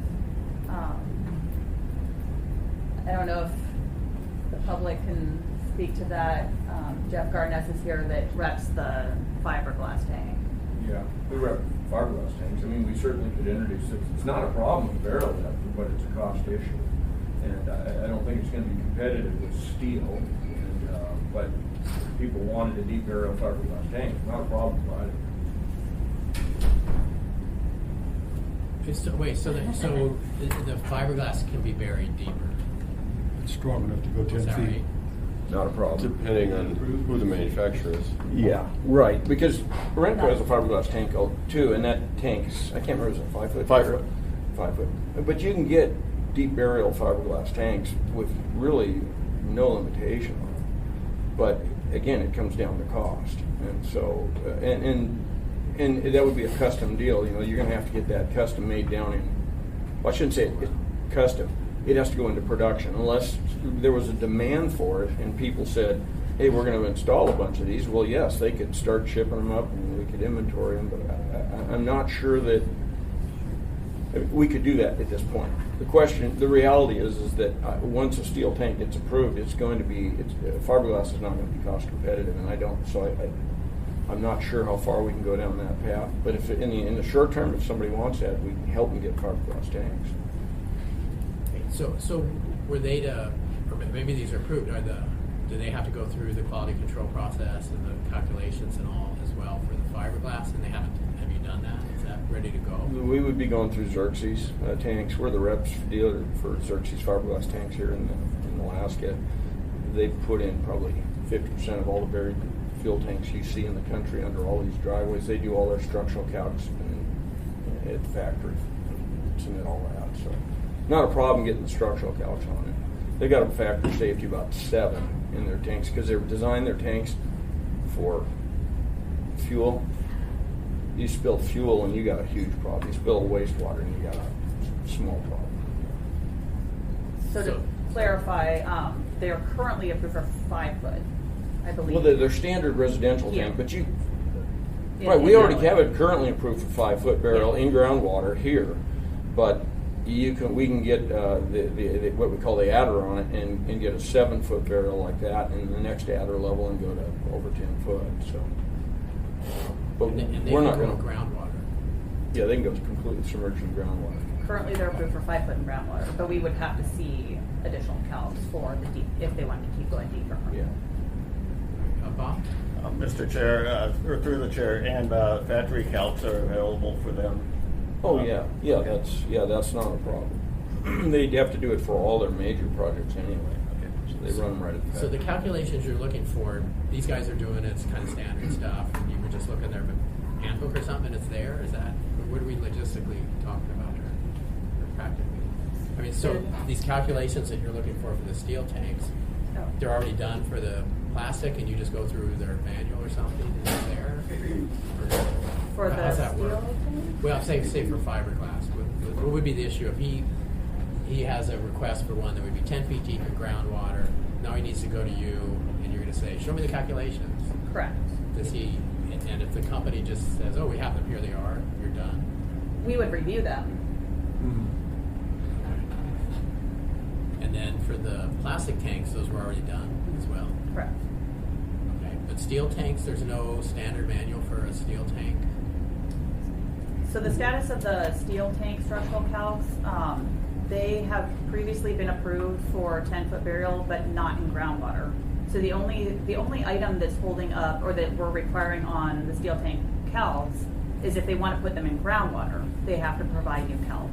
I don't know if the public can speak to that. Jeff Garness is here that reps the fiberglass tank. Yeah, we rep fiberglass tanks. I mean, we certainly could introduce it. It's not a problem with barrel depth, but it's a cost issue. And I don't think it's going to be competitive with steel. And, but if people wanted a deep barrel fiberglass tank, not a problem provided. So the fiberglass can be buried deeper. it's strong enough to go 10 Is that feet. right? Not a problem. Depending on who the manufacturer is. Yeah, right, because Renco has a fiberglass tank too, and that tank's, I can't remember, is it 5 foot? 5 foot. 5 foot. But you can get deep burial fiberglass tanks with really no limitation on them. But again, it comes down to cost. And so, and that would be a custom deal, you know, you're gonna have to get that custom made down in, well, I shouldn't say it's custom. It has to go into production unless there was a demand for it and people said, hey, we're going to install a bunch of these. Well, yes, they could start shipping them up and we could inventory them, but I'm not sure that we could do that at this point. The reality is that once a steel tank gets approved, it's going to be, fiberglass is not going to be cost competitive, and I'm not sure how far we can go down that path. But if in the short term, if somebody wants that, we can help them get fiberglass tanks. So were they to, or maybe these are approved, do they have to go through the quality control process and the calculations and all as well for the fiberglass? And have you done that? Is that ready to go? We would be going through Xerxes tanks. We're the reps dealer for Xerxes fiberglass tanks here in Alaska. They put in probably 50% of all the buried fuel tanks you see in the country under all these driveways. They do all their structural calcs at the factory, submit all that. So not a problem getting the structural calcs on it. They got a factory safety about 7 in their tanks because they've designed their tanks for fuel. You spill fuel and you got a huge problem. You spill wastewater and you got a small problem. So to clarify, they are currently approved for 5 foot, I believe. Well, they're standard residential tank, but you Yeah, we already have it currently approved for 5 foot barrel in groundwater here, but we can get the what we call the adder on it and get a 7 foot barrel like that, and the next adder level and go to over 10 foot. So, but And they we're can not go going in groundwater. Yeah, they can go completely submerged in groundwater. Currently, they're approved for 5 foot in groundwater, but we would have to see additional calcs for the deep, if they wanted to keep going deeper. Yeah. Bob? Mr. Chair, or through the chair, and factory calcs are available for them. Oh that's not a problem. They'd have to do it for all their major projects anyway. So they run them right at the So the factory. calculations you're looking for, these guys are doing it, it's kind of standard stuff, and you were just looking there, but handbook or something, it's there, is that, what are we logistically talking about here, or practically? I mean, so these calculations that you're looking for the steel tanks, they're already done for the plastic, and you just go through their manual or something, is it there? For How the does that steel work? thing? Well, say for fiberglass, what would be the issue if he has a request for one that would be 10 feet deep in groundwater, now he needs to go to you, and you're going to say, show me the calculations. Correct. Does he, and if the company just says, oh, we have them, here they are, you're done. We would review them. And then for the plastic tanks, those were already done as well. Correct. Okay, but steel tanks, there's no standard manual for a steel tank. So the status of the steel tank structural calcs, they have previously been approved for 10 foot burial, but not in groundwater. So the only item that's holding up, or that we're requiring on the steel tank calcs, is if they want to put them in groundwater, they have to provide new calcs.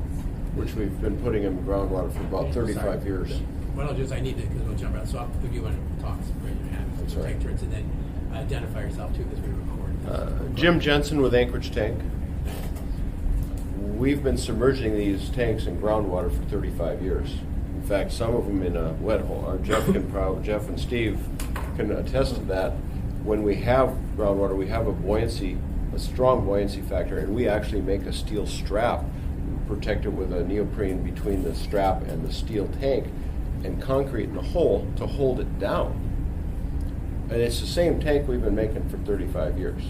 Which we've been putting in groundwater for about 35 years. What I'll do is I need to, because we'll jump out, so if you want to talk, raise your hand. That's all right. Take turns, and then identify yourself too, because we record. Jim Jensen with Anchorage Tank. We've been submerging these tanks in groundwater for 35 years. In fact, some of them in a wet hole. Jeff and Steve can attest to that. When we have groundwater, we have a strong buoyancy factor, and we actually make a steel strap, protect it with a neoprene between the strap and the steel tank, and concrete in the hole to hold it down. And it's the same tank we've been making for 35 years.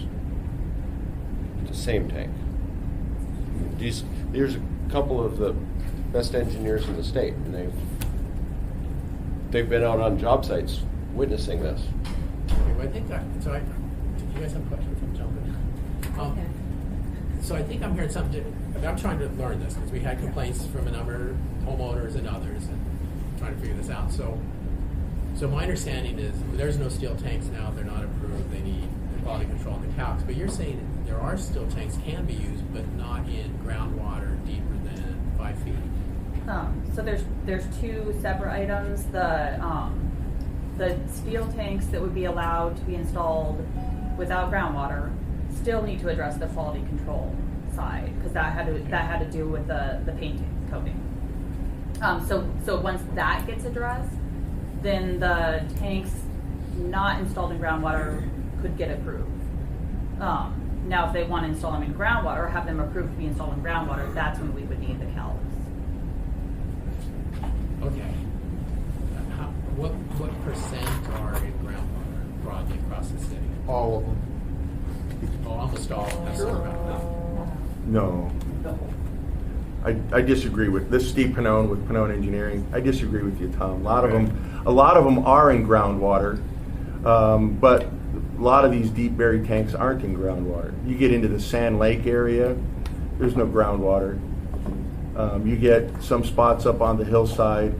It's the same tank. There's a couple of the best engineers in the state, and they've been out on job sites witnessing this. Okay, well, I think do you guys have questions? I'm jumping. So I think I'm hearing something. I'm trying to learn this because we had complaints from a number of homeowners and others, and trying to figure this out. So my understanding is there's no steel tanks now. They're not approved. They need the quality control and the calcs. But you're saying there are steel tanks can be used, but not in groundwater deeper than 5 feet. So there's two separate items. The steel tanks that would be allowed to be installed without groundwater still need to address the quality control side, because that had to do with the paint coating. So once that gets addressed, then the tanks not installed in groundwater could get approved. Now, if they want to install them in groundwater or have them approved to be installed in groundwater, that's when we would need the CALs. Okay. What percent are in groundwater broadly across the city? All of them. Oh, almost all. That's not about No. I disagree with this. Steve Pannone with Pannone Engineering. I disagree with you, Tom. A lot of them are in groundwater, but a lot of these deep buried tanks aren't in groundwater. You get into the Sand Lake area, there's no groundwater. You get some spots up on the hillside,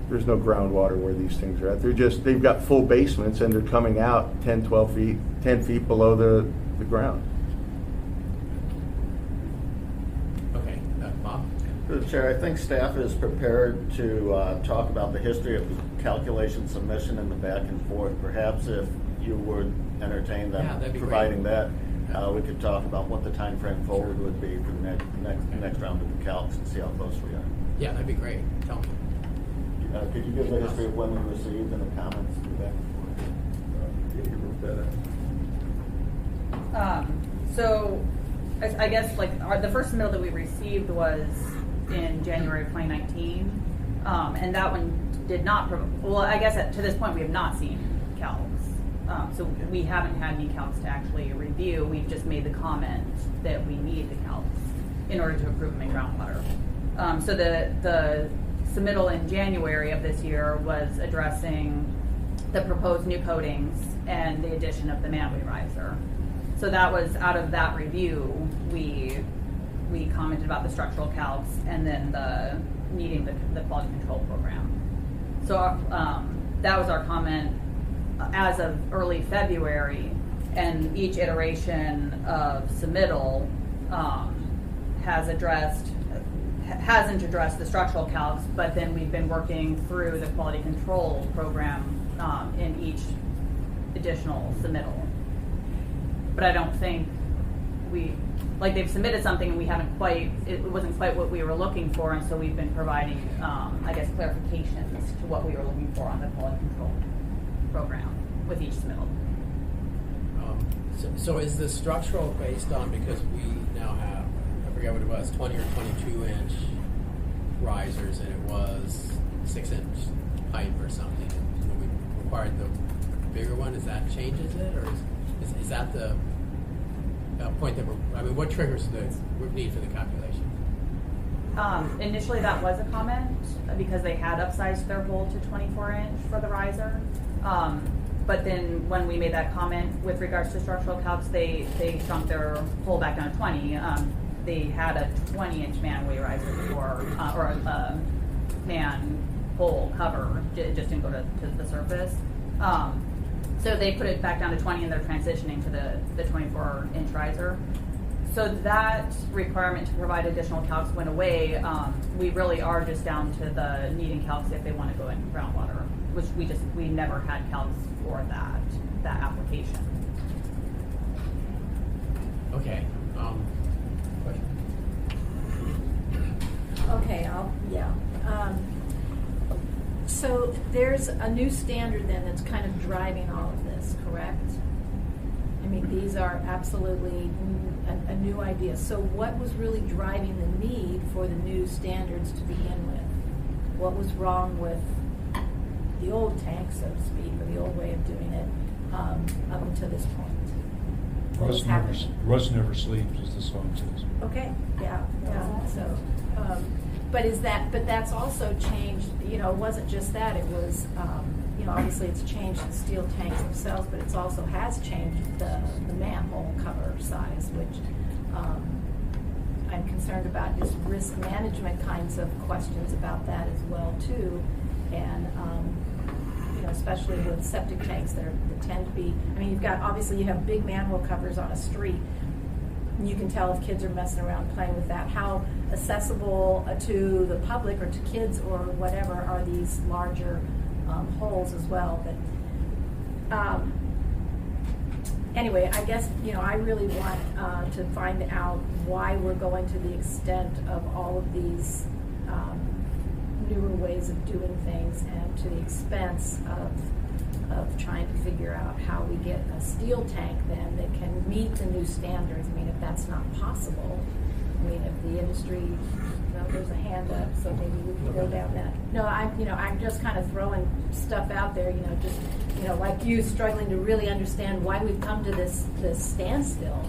there's no groundwater where these things are at. They've got full basements and they're coming out 10, 12 feet, 10 feet below the ground. Okay, Bob? Through the chair, I think staff is prepared to talk about the history of the calculation submission and the back and forth. Perhaps if you would entertain them Yeah, that'd be providing great. that, we could talk about what the time frame forward would be for the next round of the calcs and see how close we are. Yeah, that'd be great. Tell me. Could you give the history of when we received and the comments and back and forth? You wrote that out. So I guess the first submittal that we received was in January of 2019, and that one did not. Well, I guess to this point we have not seen calcs, so we haven't had any calcs to actually review. We've just made the comment that we need the calcs in order to approve them in groundwater. So the submittal in January of this year was addressing the proposed new coatings and the addition of the manway riser. So that was out of that review, we commented about the structural calcs and then the needing the quality control program. So that was our comment as of early February, and each iteration of submittal hasn't addressed the structural calcs, but then we've been working through the quality control program in each additional submittal. But I don't think they've submitted something and it wasn't quite what we were looking for, and so we've been providing, clarifications to what we were looking for on the quality control program with each submittal. So is the structural based on, because we now have, I forget what it was, 20 or 22 inch risers, and it was 6 inch pipe or something, and we required the bigger one? Is that changes it, or is that the point that what triggers the need for the calculation? Initially that was a comment because they had upsized their hole to 24 inch for the riser. But then when we made that comment with regards to structural calcs, they shrunk their hole back down to 20. They had a 20-inch manway riser before, or a manhole cover, just didn't go to the surface. So they put it back down to 20, and they're transitioning to the 24-inch riser. So that requirement to provide additional calcs went away. We really are just down to the needing calcs if they want to go in groundwater, which we never had calcs for that application. Okay. Okay, so there's a new standard then that's kind of driving all of this, correct? I mean, these are absolutely a new idea. So what was really driving the need for the new standards to begin with? What was wrong with the old tank, so to speak, or the old way of doing it up until this point? What was happening? Rust never sleeps, as the song says. Okay, yeah. So, but that's also changed. It wasn't just that. It was, obviously it's changed the steel tanks themselves, but it's also has changed the manhole cover size, which I'm concerned about. Just risk management kinds of questions about that as well too, and especially with septic tanks that tend to be. I mean, you have big manhole covers on a street. you can tell if kids are messing around playing with that. How accessible to the public or to kids or whatever are these larger holes as well? But anyway, I guess, I really want to find out why we're going to the extent of all of these newer ways of doing things, and to the expense of trying to figure out how we get a steel tank then that can meet the new standards. I mean, if that's not possible, if the industry, there's a hand up, so maybe we can go down that. No, I'm just kind of throwing stuff out there, just, like you, struggling to really understand why we've come to this standstill.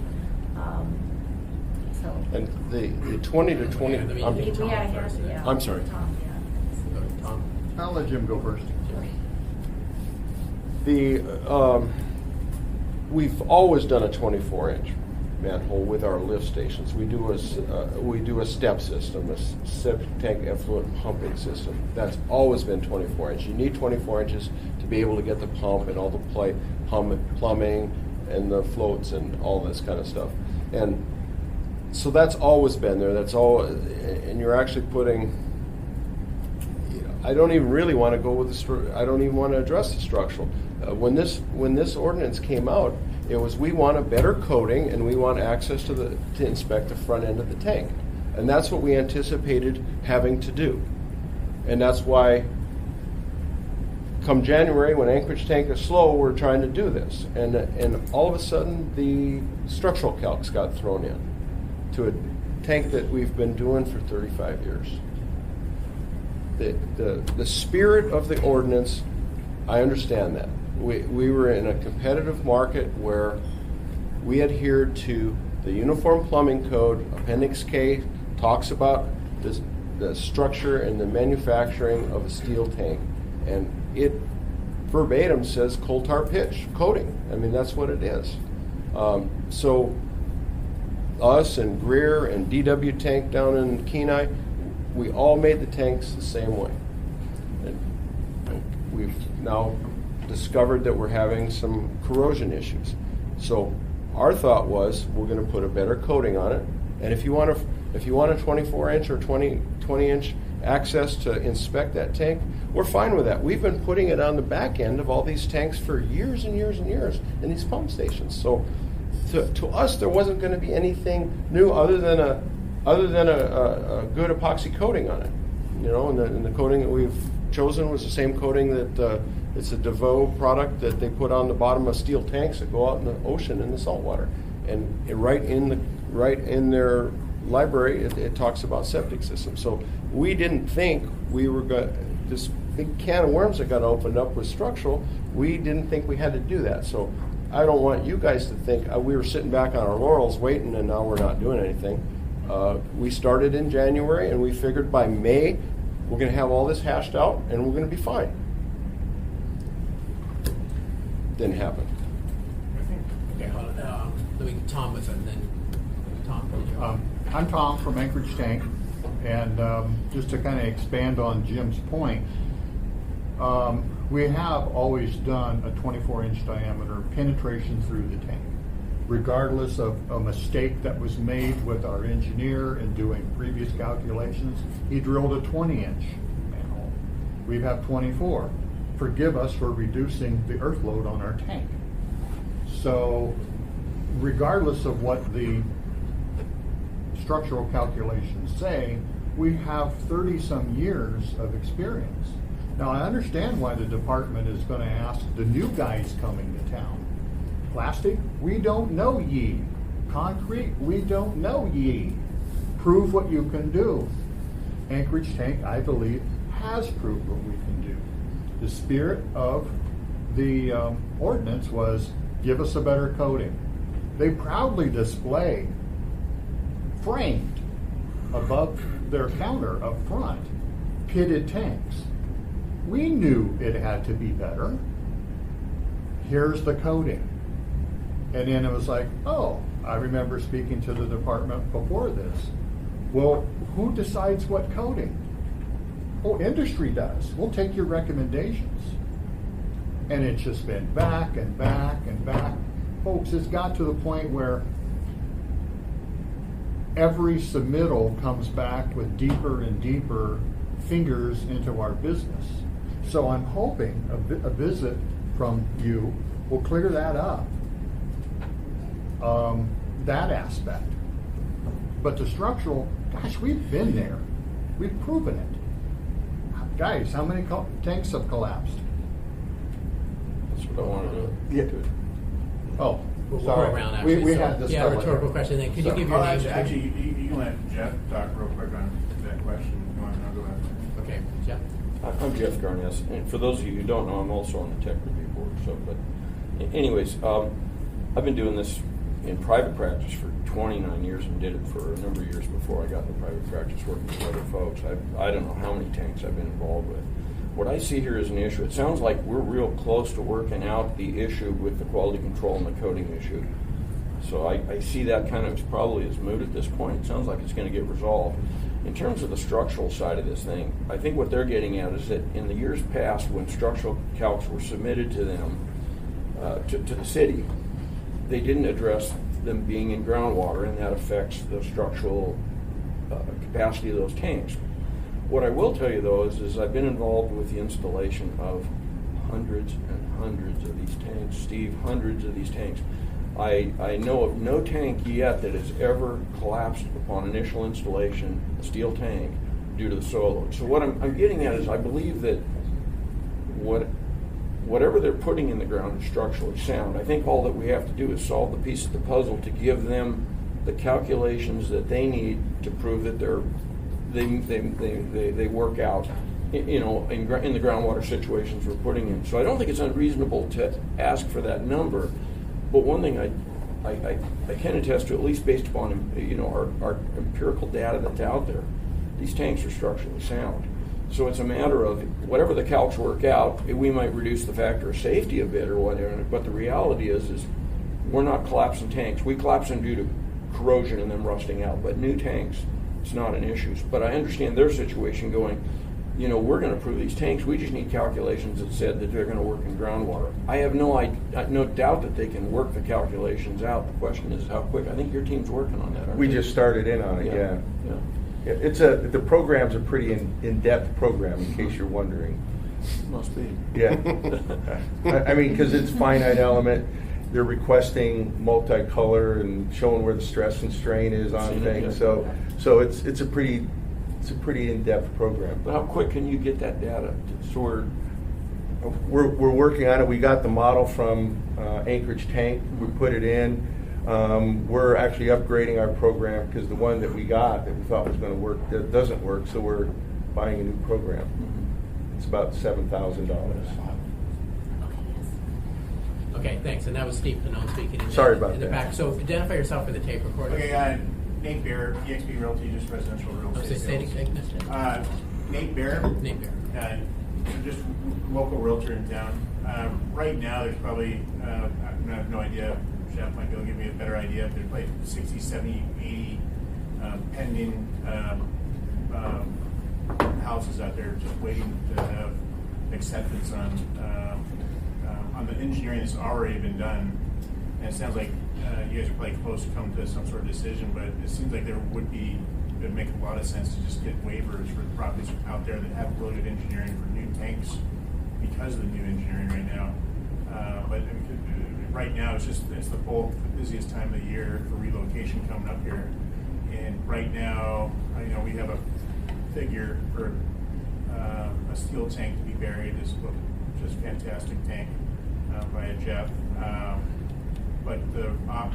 And the 20 to 20. I'm sorry. Tom. I'll let Jim go first. We've always done a 24-inch manhole with our lift stations. We do a step system, a septic tank effluent pumping system. That's always been 24 inch. You need 24 inches to be able to get the pump and all the plumbing and the floats and all this kind of stuff. And so that's always been there. That's all, and you're actually putting. I don't even really want to go with I don't even want to address the structural. When this ordinance came out, it was we want a better coating and we want access to inspect the front end of the tank, and that's what we anticipated having to do, and that's why. Come January, when Anchorage Tank is slow, we're trying to do this, and all of a sudden the structural calcs got thrown in to a tank that we've been doing for 35 years. The spirit of the ordinance, I understand that. We were in a competitive market where we adhered to the Uniform Plumbing Code. Appendix K talks about the structure and the manufacturing of a steel tank, and it verbatim says coal tar pitch coating. I mean, that's what it is. So us and Greer and DW Tank down in Kenai, we all made the tanks the same way. And we've now discovered that we're having some corrosion issues. So our thought was we're going to put a better coating on it. And if you want a 24-inch or 20-inch access to inspect that tank, we're fine with that. We've been putting it on the back end of all these tanks for years and years and years in these pump stations. So to us, there wasn't going to be anything new other than a good epoxy coating on it. And the coating that we've chosen was the same coating that it's a DeVoe product that they put on the bottom of steel tanks that go out in the ocean in the saltwater. And right in their library, it talks about septic systems. So we didn't think we were going this big can of worms that got opened up with structural. We didn't think we had to do that. So I don't want you guys to think we were sitting back on our laurels waiting and now we're not doing anything. We started in January and we figured by May we're going to have all this hashed out and we're going to be fine. Didn't happen. Okay, Tom was and then Tom. I'm Tom from Anchorage Tank, and just to kind of expand on Jim's point, we have always done a 24-inch diameter penetration through the tank. Regardless of a mistake that was made with our engineer in doing previous calculations, he drilled a 20-inch manhole. We have 24. Forgive us for reducing the earth load on our tank. So regardless of what the structural calculations say, we have 30-some years of experience. Now, I understand why the department is going to ask the new guys coming to town. Plastic, we don't know ye. Concrete, we don't know ye. Prove what you can do. Anchorage Tank, I believe, has proved what we can do. The spirit of the ordinance was give us a better coating. They proudly display framed above their counter up front pitted tanks. We knew it had to be better. Here's the coating. And then it was like, oh, I remember speaking to the department before this. Well, who decides what coating? Oh, industry does. We'll take your recommendations. And it's just been back and back and back. Folks, it's got to the point where every submittal comes back with deeper and deeper fingers into our business. So I'm hoping a visit from you will clear that up, that aspect. But the structural, gosh, we've been there. We've proven it. Guys, how many tanks have collapsed? That's what I wanted to get to. Oh, We'll go sorry. around actually. We So, had this. yeah, going rhetorical here. question. Then, could you So- give your name? Actually, you can let Jeff talk real quick on that question. You want to go after? Okay, Jeff. I'm Jeff Garnes, and for those of you who don't know, I'm also on the tech review board. So, but anyways, I've been doing this in private practice for 29 years and did it for a number of years before I got into private practice working with other folks. I don't know how many tanks I've been involved with. What I see here is an issue. It sounds like we're real close to working out the issue with the quality control and the coding issue. So I see that kind of probably as moot at this point. It sounds like it's going to get resolved. In terms of the structural side of this thing, I think what they're getting at is that in the years past, when structural calcs were submitted to them, to the city, they didn't address them being in groundwater, and that affects the structural capacity of those tanks. What I will tell you, though, is I've been involved with the installation of hundreds and hundreds of these tanks. Steve, hundreds of these tanks. I know of no tank yet that has ever collapsed upon initial installation, a steel tank, due to the soil load. So what I'm getting at is I believe that whatever they're putting in the ground is structurally sound. I think all that we have to do is solve the piece of the puzzle to give them the calculations that they need to prove that they work out, you know, in the groundwater situations we're putting in. So I don't think it's unreasonable to ask for that number. But one thing I can attest to, at least based upon, you know, our empirical data that's out there, these tanks are structurally sound. So it's a matter of whatever the calcs work out, we might reduce the factor of safety a bit or whatever. But the reality is we're not collapsing tanks. We collapse them due to corrosion and them rusting out. But new tanks, it's not an issue. But I understand their situation going, you know, we're going to prove these tanks. We just need calculations that said that they're going to work in groundwater. I have no doubt that they can work the calculations out. The question is how quick. I think your team's working on that. We just started in on it. Yeah. The program's a pretty in-depth program, in case you're wondering. Must be. Yeah. I mean, because it's finite element. They're requesting multicolor and showing where the stress and strain is on things. So it's a pretty in-depth program. But how quick can you get that data to sort? We're working on it. We got the model from Anchorage Tank. We put it in. We're actually upgrading our program because the one that we got that we thought was going to work doesn't work. So we're buying a new program. It's about $7,000. Okay, thanks. And that was Steve Pannone speaking in Sorry the, about in the that. back. So identify yourself for the tape recorder. Okay, Nate Bear, EXP Realty, just residential real estate sales. Nate Bear. Nate Bear. Just local realtor in town. Right now, there's probably, I have no idea, Jeff might be able to give me a better idea, there's probably 60, 70, 80 pending houses out there just waiting to have acceptance on the engineering that's already been done. And it sounds like you guys are probably close to coming to some sort of decision, but it seems like it would make a lot of sense to just get waivers for the properties out there that have really good engineering for new tanks because of the new engineering right now. But right now it's the busiest time of the year for relocation coming up here. And right now, we have a figure for a steel tank to be buried. This just fantastic tank by Jeff. But the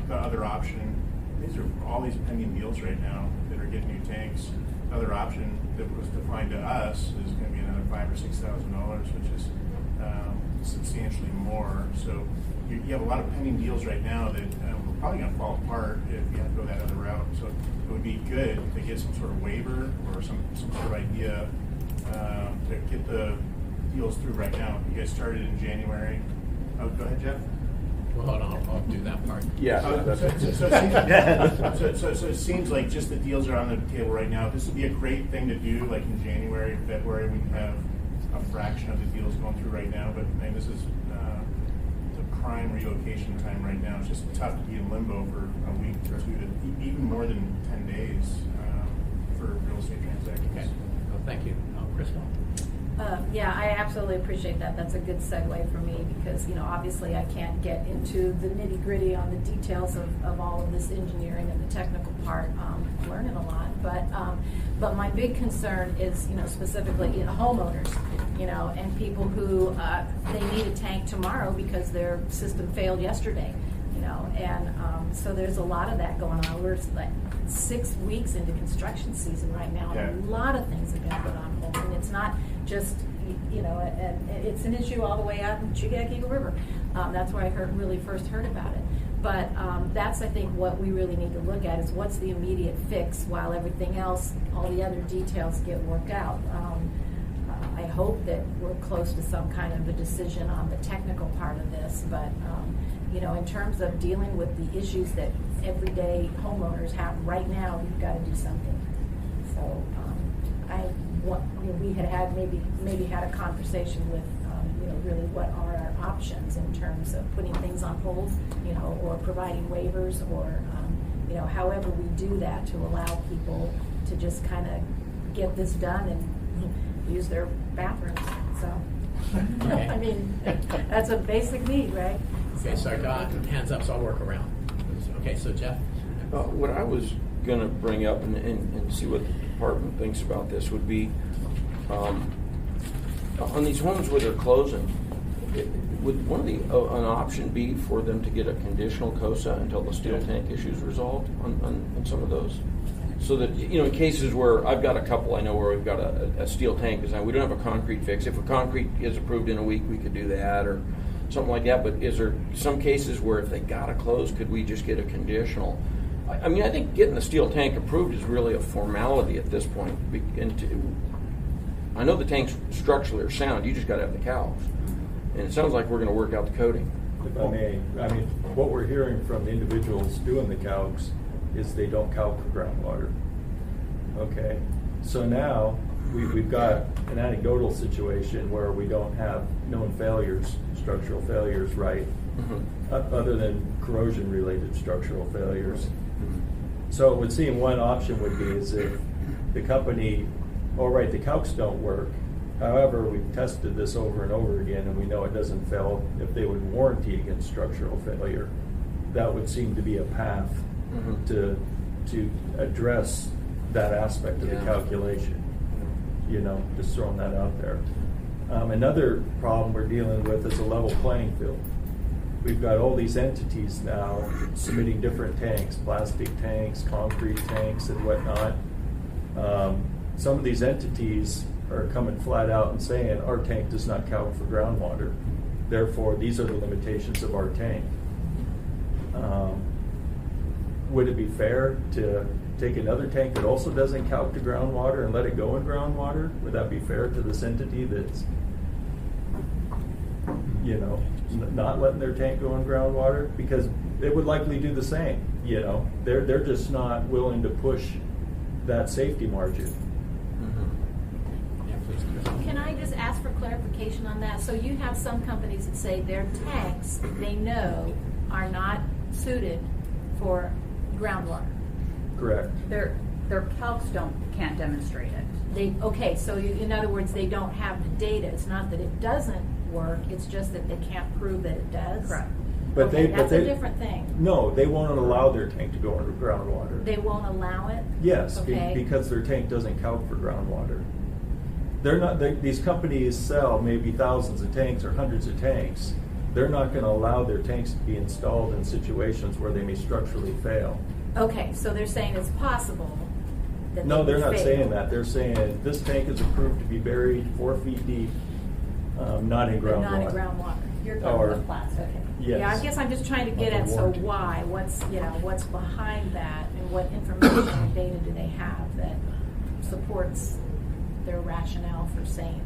other option, these are all these pending deals right now that are getting new tanks. The other option that was defined to us is going to be another $5,000 or $6,000, which is substantially more. So you have a lot of pending deals right now that we're probably going to fall apart if you have to go that other route. So it would be good to get some sort of waiver or some sort of idea to get the deals through right now. You guys started in January. Oh, go ahead, Jeff. Well, hold on, I'll do that part. So it seems like just the deals are on the table right now. This would be a great thing to do, like in January, February, we can have a fraction of the deals going through right now. But this is the prime relocation time right now. It's just tough to be in limbo for a week or two to even more than 10 days for real estate transactions. Okay. Well, thank you. Crystal? Yeah, I absolutely appreciate that. That's a good segue for me because, obviously I can't get into the nitty gritty on the details of all of this engineering and the technical part. I'm learning a lot, but my big concern is, specifically homeowners, and people who, they need a tank tomorrow because their system failed yesterday, and so there's a lot of that going on. We're like 6 weeks into construction season right now, and a lot of things have been put on hold, and it's not just, it's an issue all the way out in Chugach Eagle River. That's where I really first heard about it. But that's, I think, what we really need to look at is what's the immediate fix while everything else, all the other details get worked out. I hope that we're close to some kind of a decision on the technical part of this, but in terms of dealing with the issues that everyday homeowners have right now, we've got to do something. So we had maybe had a conversation with really what are our options in terms of putting things on hold, or providing waivers, or however we do that to allow people to just kind of get this done and use their bathrooms. So, Okay. I mean, that's a basic need, right? Okay, so I got hands up, so I'll work around. Okay, so Jeff? What I was going to bring up and see what the department thinks about this would be, on these homes where they're closing, would one of an option be for them to get a conditional COSA until the steel tank issue is resolved on some of those? So that, in cases where I've got a couple I know where we've got a steel tank design, we don't have a concrete fix. If a concrete is approved in a week, we could do that or something like that. But is there some cases where if they got to close, could we just get a conditional? I mean, I think getting the steel tank approved is really a formality at this point. I know the tanks structurally are sound. You just got to have the calcs. And it sounds like we're going to work out the coding. If I may, what we're hearing from individuals doing the calcs is they don't calc for groundwater. Okay, so now we've got an anecdotal situation where we don't have known failures, structural failures, right? Other than corrosion-related structural failures. So it would seem one option would be is if the company, all right, the calcs don't work. However, we've tested this over and over again, and we know it doesn't fail. If they would warranty against structural failure, that would seem to be a path to address that aspect of the calculation. Just throwing that out there. Another problem we're dealing with is a level playing field. We've got all these entities now submitting different tanks, plastic tanks, concrete tanks, and whatnot. Some of these entities are coming flat out and saying our tank does not count for groundwater. Therefore, these are the limitations of our tank. Would it be fair to take another tank that also doesn't count to groundwater and let it go in groundwater? Would that be fair to this entity that's, not letting their tank go in groundwater? Because they would likely do the same. They're just not willing to push that safety margin. Can I just ask for clarification on that? So you have some companies that say their tanks, they know, are not suited for groundwater. Correct. Their calcs can't demonstrate it. Okay, so in other words, they don't have the data. It's not that it doesn't work, it's just that they can't prove that it does? Correct. But that's a different thing. No, they won't allow their tank to go into groundwater. They won't allow it? Yes, Okay. because their tank doesn't count for groundwater. They're not. These companies sell maybe thousands of tanks or hundreds of tanks. They're not going to allow their tanks to be installed in situations where they may structurally fail. Okay, so they're saying it's possible that No, they they're would not fail. saying that. They're saying this tank is approved to be buried 4 feet deep, not in But groundwater. not in groundwater. You're Or- talking about plastic. Okay. Yes. Yeah, I guess I'm just trying to get at, so why? What's behind that, and what information and data do they have that supports their rationale for saying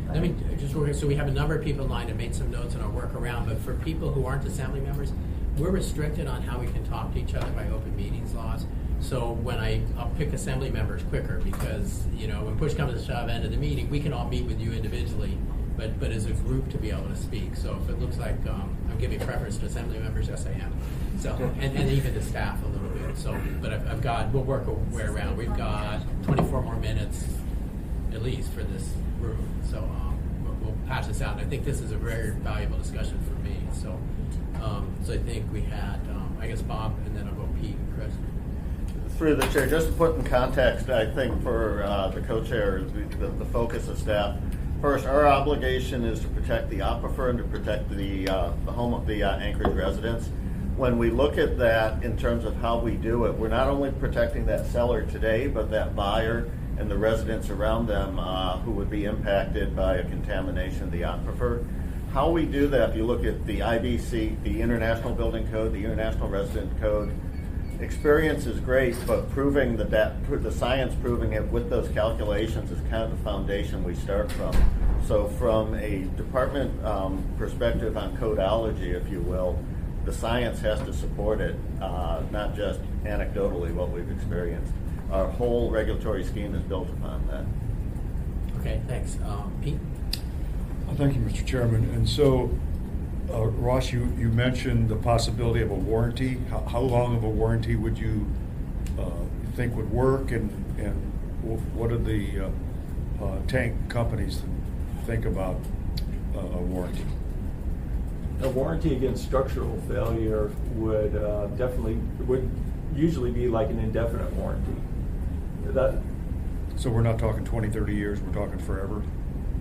that? Let me just work. So we have a number of people in line and made some notes in our work around, but for people who aren't assembly members, we're restricted on how we can talk to each other by open meetings laws. So when I'll pick assembly members quicker because, when push comes to shove, end of the meeting, we can all meet with you individually but as a group to be able to speak. So if it looks like I'm giving preference to assembly members, yes, I am. So and even to staff a little bit. So, but I've got, we'll work our way around. We've got 24 more minutes at least for this room. So we'll patch this out. And I think this is a very valuable discussion for me. So so I think we had, I guess Bob, and then I'll go Pete and Chris. Through the chair, just to put in context, I think for the co-chair, the focus of staff. First, our obligation is to protect the aquifer and to protect the home of the Anchorage residents. When we look at that in terms of how we do it, we're not only protecting that seller today, but that buyer and the residents around them who would be impacted by a contamination of the aquifer. How we do that, if you look at the IBC, the International Building Code, the International Resident Code, experience is great, but proving the science proving it with those calculations is kind of the foundation we start from. So from a department perspective on codology, if you will, the science has to support it, not just anecdotally what we've experienced. Our whole regulatory scheme is built upon that. Okay, thanks. Pete? Thank you, Mr. Chairman. And so, Ross, you mentioned the possibility of a warranty. How long of a warranty would you think would work, and what do the tank companies think about a warranty? A warranty against structural failure would usually be like an indefinite warranty. So we're not talking 20, 30 years, we're talking forever?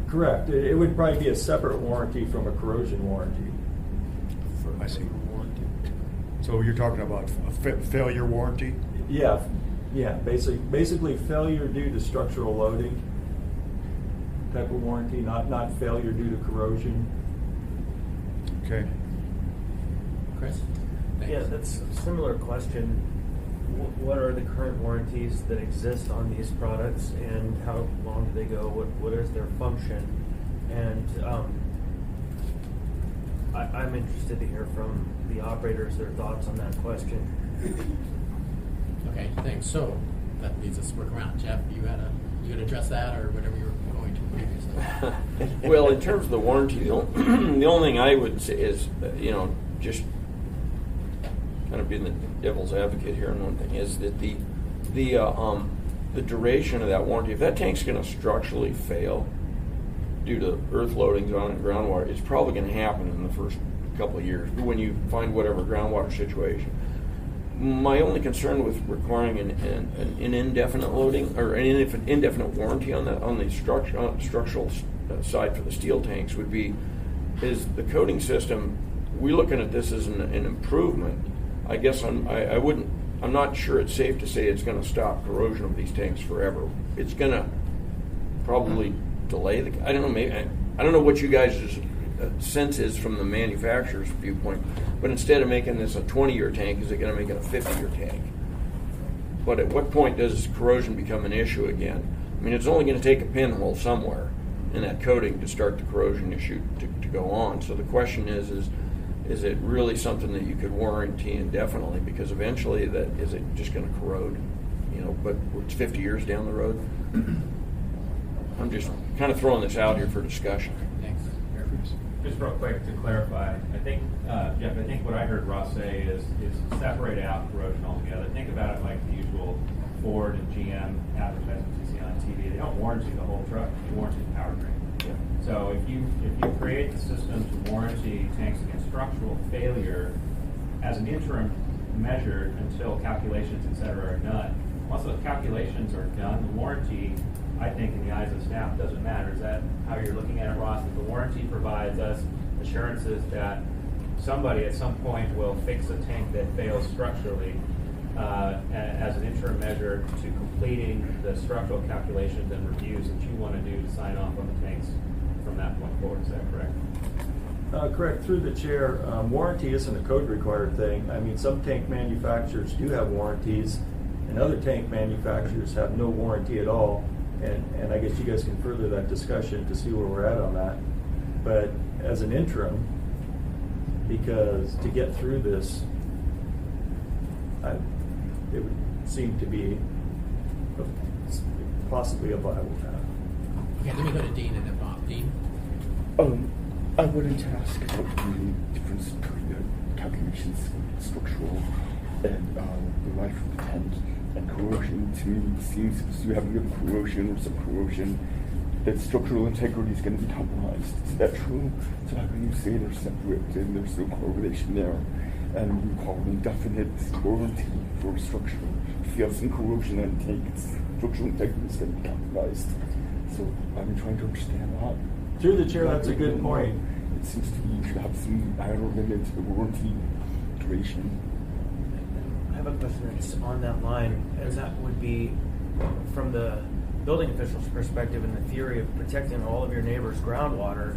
Correct. It would probably be a separate warranty from a corrosion warranty. I see. So you're talking about a failure warranty? Yeah. Basically failure due to structural loading type of warranty, not failure due to corrosion. Okay. Chris? Thanks. Yeah, that's a similar question. What are the current warranties that exist on these products, and how long do they go? What is their function? And I'm interested to hear from the operators their thoughts on that question. Okay, thanks. So that leads us to work around. Jeff, you could address that or whatever you were going to previously. Well, in terms of the warranty, the only thing I would say is, just kind of being the devil's advocate here on one thing, is that the duration of that warranty, if that tank's going to structurally fail due to earth loadings on it and groundwater, it's probably going to happen in the first couple of years when you find whatever groundwater situation. My only concern with requiring an indefinite loading or an indefinite warranty on the structural side for the steel tanks would be is the coating system. We're looking at this as an improvement. I guess I'm not sure it's safe to say it's going to stop corrosion of these tanks forever. It's going to probably delay I don't know. Maybe I don't know what you guys' sense is from the manufacturer's viewpoint. But instead of making this a 20-year tank, is it going to make it a 50-year tank? But at what point does corrosion become an issue again? I mean, it's only going to take a pinhole somewhere in that coating to start the corrosion issue to go on. So the question is it really something that you could warranty indefinitely? Because eventually, is it just going to corrode? But it's 50 years down the road. I'm just kind of throwing this out here for discussion. Thanks. Just real quick to clarify, I think, Jeff, I think what I heard Ross say is separate out corrosion altogether. Think about it like the usual Ford and GM advertisements you see on TV. They don't warranty the whole truck, they warranty the powertrain. Yeah. So if you create the system to warranty tanks against structural failure as an interim measure until calculations, et cetera, are done, once those calculations are done, the warranty, I think, in the eyes of staff, doesn't matter. Is that how you're looking at it, Ross? That the warranty provides us assurances that somebody at some point will fix a tank that fails structurally as an interim measure to completing the structural calculations and reviews that you want to do to sign off on the tanks from that point forward. Is that correct? Correct. Through the chair, warranty isn't a code required thing. I mean, some tank manufacturers do have warranties, and other tank manufacturers have no warranty at all. And I guess you guys can further that discussion to see where we're at on that. But as an interim, because to get through this, it would seem to be possibly a viable path. Okay, let me go to Dean and then Bob. Dean? I wanted to ask about the difference between the calculations for structural and the life of the tent and corrosion. To me, it seems if you have a corrosion or some corrosion, that structural integrity is going to be compromised. Is that true? So how can you say they're separate and there's no correlation there? And you call an indefinite warranty for structural. If you have some corrosion and tank, structural integrity is going to be compromised. So I've been trying to understand that. Through the chair, that's a good point. It seems to me you should have some iron limit to the warranty duration. I have a question that's on that line, and that would be from the building official's perspective and the theory of protecting all of your neighbors' groundwater.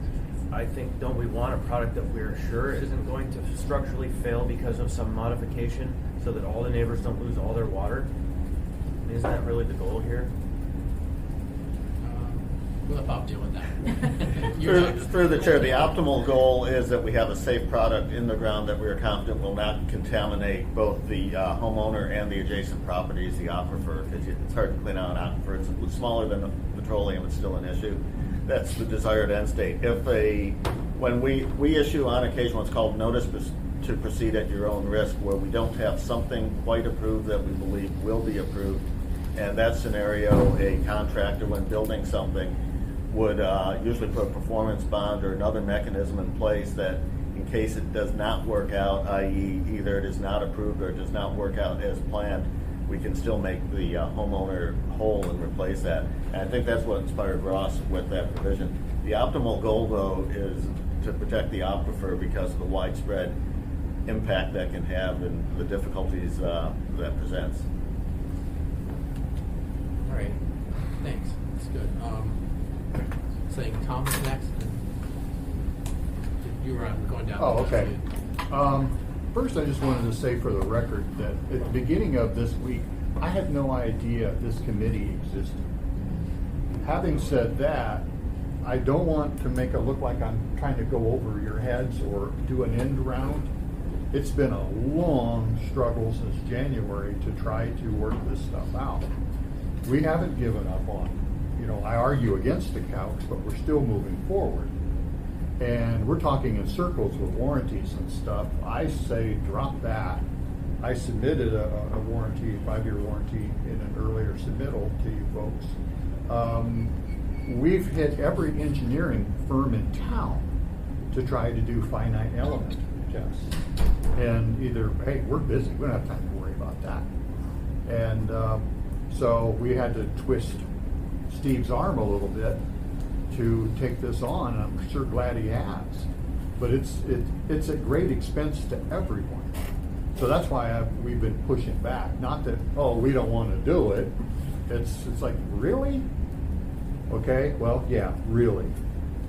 I think, don't we want a product that we're sure isn't going to structurally fail because of some modification so that all the neighbors don't lose all their water? Isn't that really the goal here? We'll let Bob deal with that. Through the chair, the optimal goal is that we have a safe product in the ground that we are confident will not contaminate both the homeowner and the adjacent properties, the aquifer, because it's hard to clean out an aquifer. It's smaller than petroleum, it's still an issue. That's the desired end state. When we issue on occasion what's called notice to proceed at your own risk, where we don't have something quite approved that we believe will be approved, and that scenario, a contractor, when building something, would usually put a performance bond or another mechanism in place that in case it does not work out, i.e. either it is not approved or it does not work out as planned, we can still make the homeowner whole and replace that. And I think that's what inspired Ross with that provision. The optimal goal, though, is to protect the aquifer because of the widespread impact that can have and the difficulties that presents. All right, thanks. That's good. Saying Tom is next. You were going down. Oh, okay. First, I just wanted to say for the record that at the beginning of this week, I had no idea this committee existed. Having said that, I don't want to make it look like I'm trying to go over your heads or do an end round. It's been a long struggle since January to try to work this stuff out. We haven't given up on it. I argue against the couch, but we're still moving forward. And we're talking in circles with warranties and stuff. I say drop that. I submitted a warranty, a 5-year warranty in an earlier submittal to you folks. We've hit every engineering firm in town to try to do finite element tests. And either, hey, we're busy, we don't have time to worry about that. And so we had to twist Steve's arm a little bit to take this on, and I'm sure glad he has. But it's a great expense to everyone. So that's why we've been pushing back. Not that, oh, we don't want to do it. It's like, really? Okay, well, yeah, really.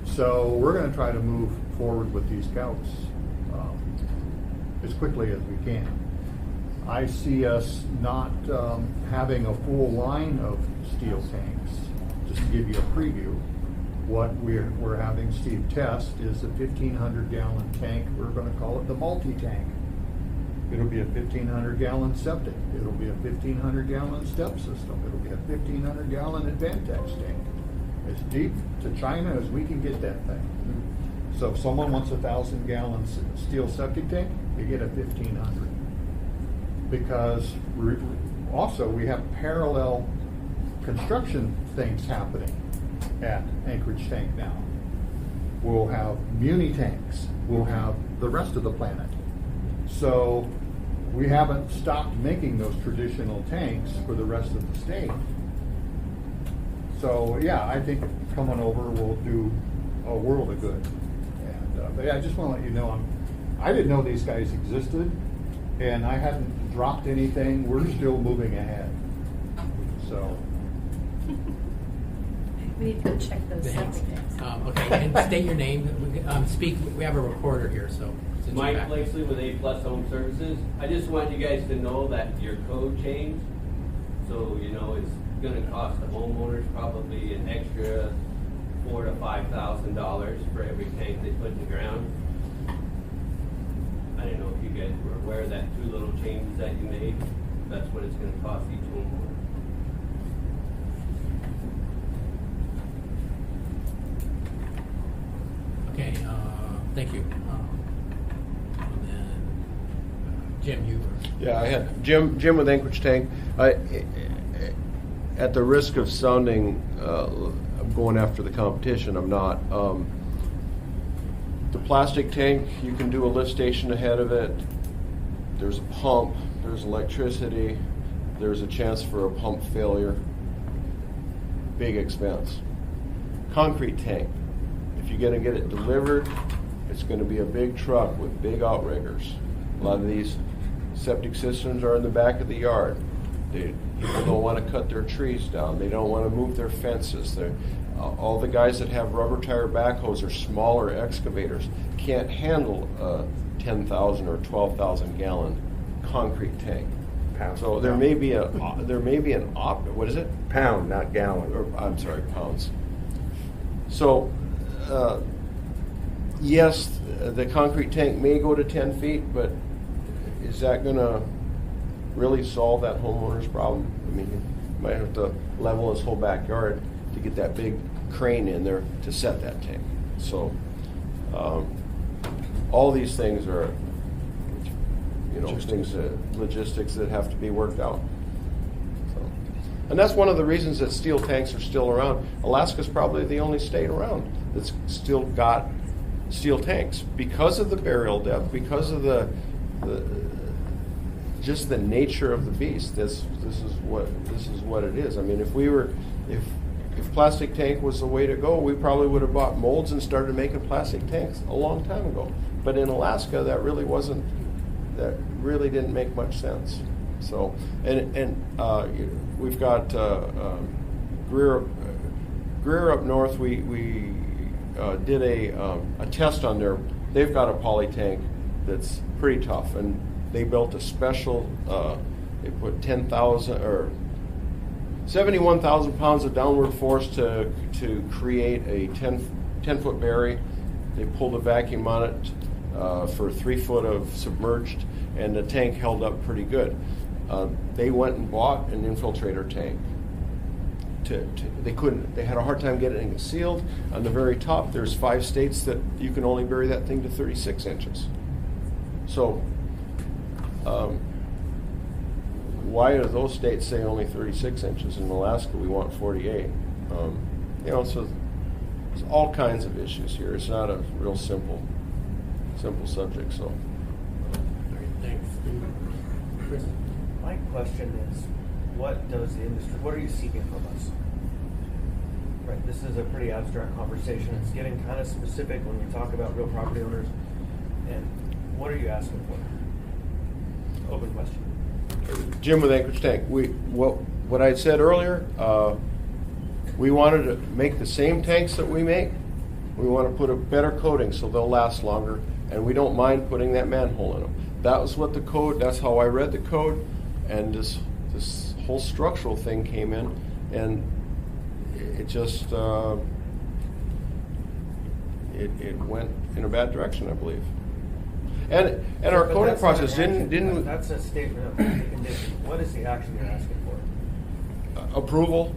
So we're going to try to move forward with these counts as quickly as we can. I see us not having a full line of steel tanks. Just to give you a preview, what we're having Steve test is a 1,500-gallon tank. We're going to call it the multi-tank. It'll be a 1,500-gallon septic. It'll be a 1,500-gallon step system. It'll be a 1,500-gallon Advantex tank. As deep to China as we can get that thing. So if someone wants a 1,000-gallon steel septic tank, they get a 1,500. Because we have parallel construction things happening at Anchorage Tank now. We'll have Muni tanks. We'll have the rest of the planet. So we haven't stopped making those traditional tanks for the rest of the state. So yeah, I think coming over will do a world of good. And but yeah, I just want to let you know, I didn't know these guys existed, and I hadn't dropped anything. We're still moving ahead. So. We need to go check those septic tanks. Okay, and state your name. Speak. We have a reporter here, so. Mike Blakeslee with A+ Home Services. I just want you guys to know that your code changed, so it's going to cost the homeowners probably an extra $4,000 to $5,000 for every tank they put in the ground. I don't know if you guys were aware of that 2 little changes that you made. That's what it's going to cost each homeowner. thank you. And then, Jim, you were. Yeah, I had Jim with Anchorage Tank. At the risk of sounding going after the competition, I'm not. The plastic tank, you can do a lift station ahead of it. There's a pump, there's electricity, there's a chance for a pump failure. Big expense. Concrete tank, if you're going to get it delivered, it's going to be a big truck with big outriggers. A lot of these septic systems are in the back of the yard. People don't want to cut their trees down. They don't want to move their fences. All the guys that have rubber tire backhoes or smaller excavators can't handle a 10,000 or 12,000 gallon concrete tank. Pound. So there may be an what is it? Pound, not gallon. Or, I'm sorry, pounds. So yes, the concrete tank may go to 10 feet, but is that going to really solve that homeowner's problem? I mean, you might have to level his whole backyard to get that big crane in there to set that tank. So all these things are, logistics that have to be worked out. So, and that's one of the reasons that steel tanks are still around. Alaska's probably the only state around that's still got steel tanks because of the burial depth, because of the just the nature of the beast. This is what it is. I mean, if plastic tank was the way to go, we probably would have bought molds and started making plastic tanks a long time ago. But in Alaska, that really didn't make much sense. So, and we've got Greer up north. We did a test on there. They've got a poly tank that's pretty tough, and they built a special. They put 10,000 or 71,000 pounds of downward force to create a 10-foot bury. They pulled a vacuum on it for 3 foot of submerged, and the tank held up pretty good. They went and bought an infiltrator tank. They had a hard time getting it sealed. On the very top, there's 5 states that you can only bury that thing to 36 inches. So why do those states say only 36 inches? In Alaska, we want 48. So there's all kinds of issues here. It's not a real simple subject. So. Thanks. Chris? My question is, what are you seeking from us? Right, this is a pretty abstract conversation. It's getting kind of specific when we talk about real property owners. And what are you asking for? Open question. Jim with Anchorage Tank. What I said earlier, we wanted to make the same tanks that we make. We want to put a better coating so they'll last longer, and we don't mind putting that manhole in them. That was what the code. That's how I read the code, and this whole structural thing came in, and it just it went in a bad direction, I believe. And our But coding that's not process an action. didn't That's a statement of the condition. What is the action you're asking for? approval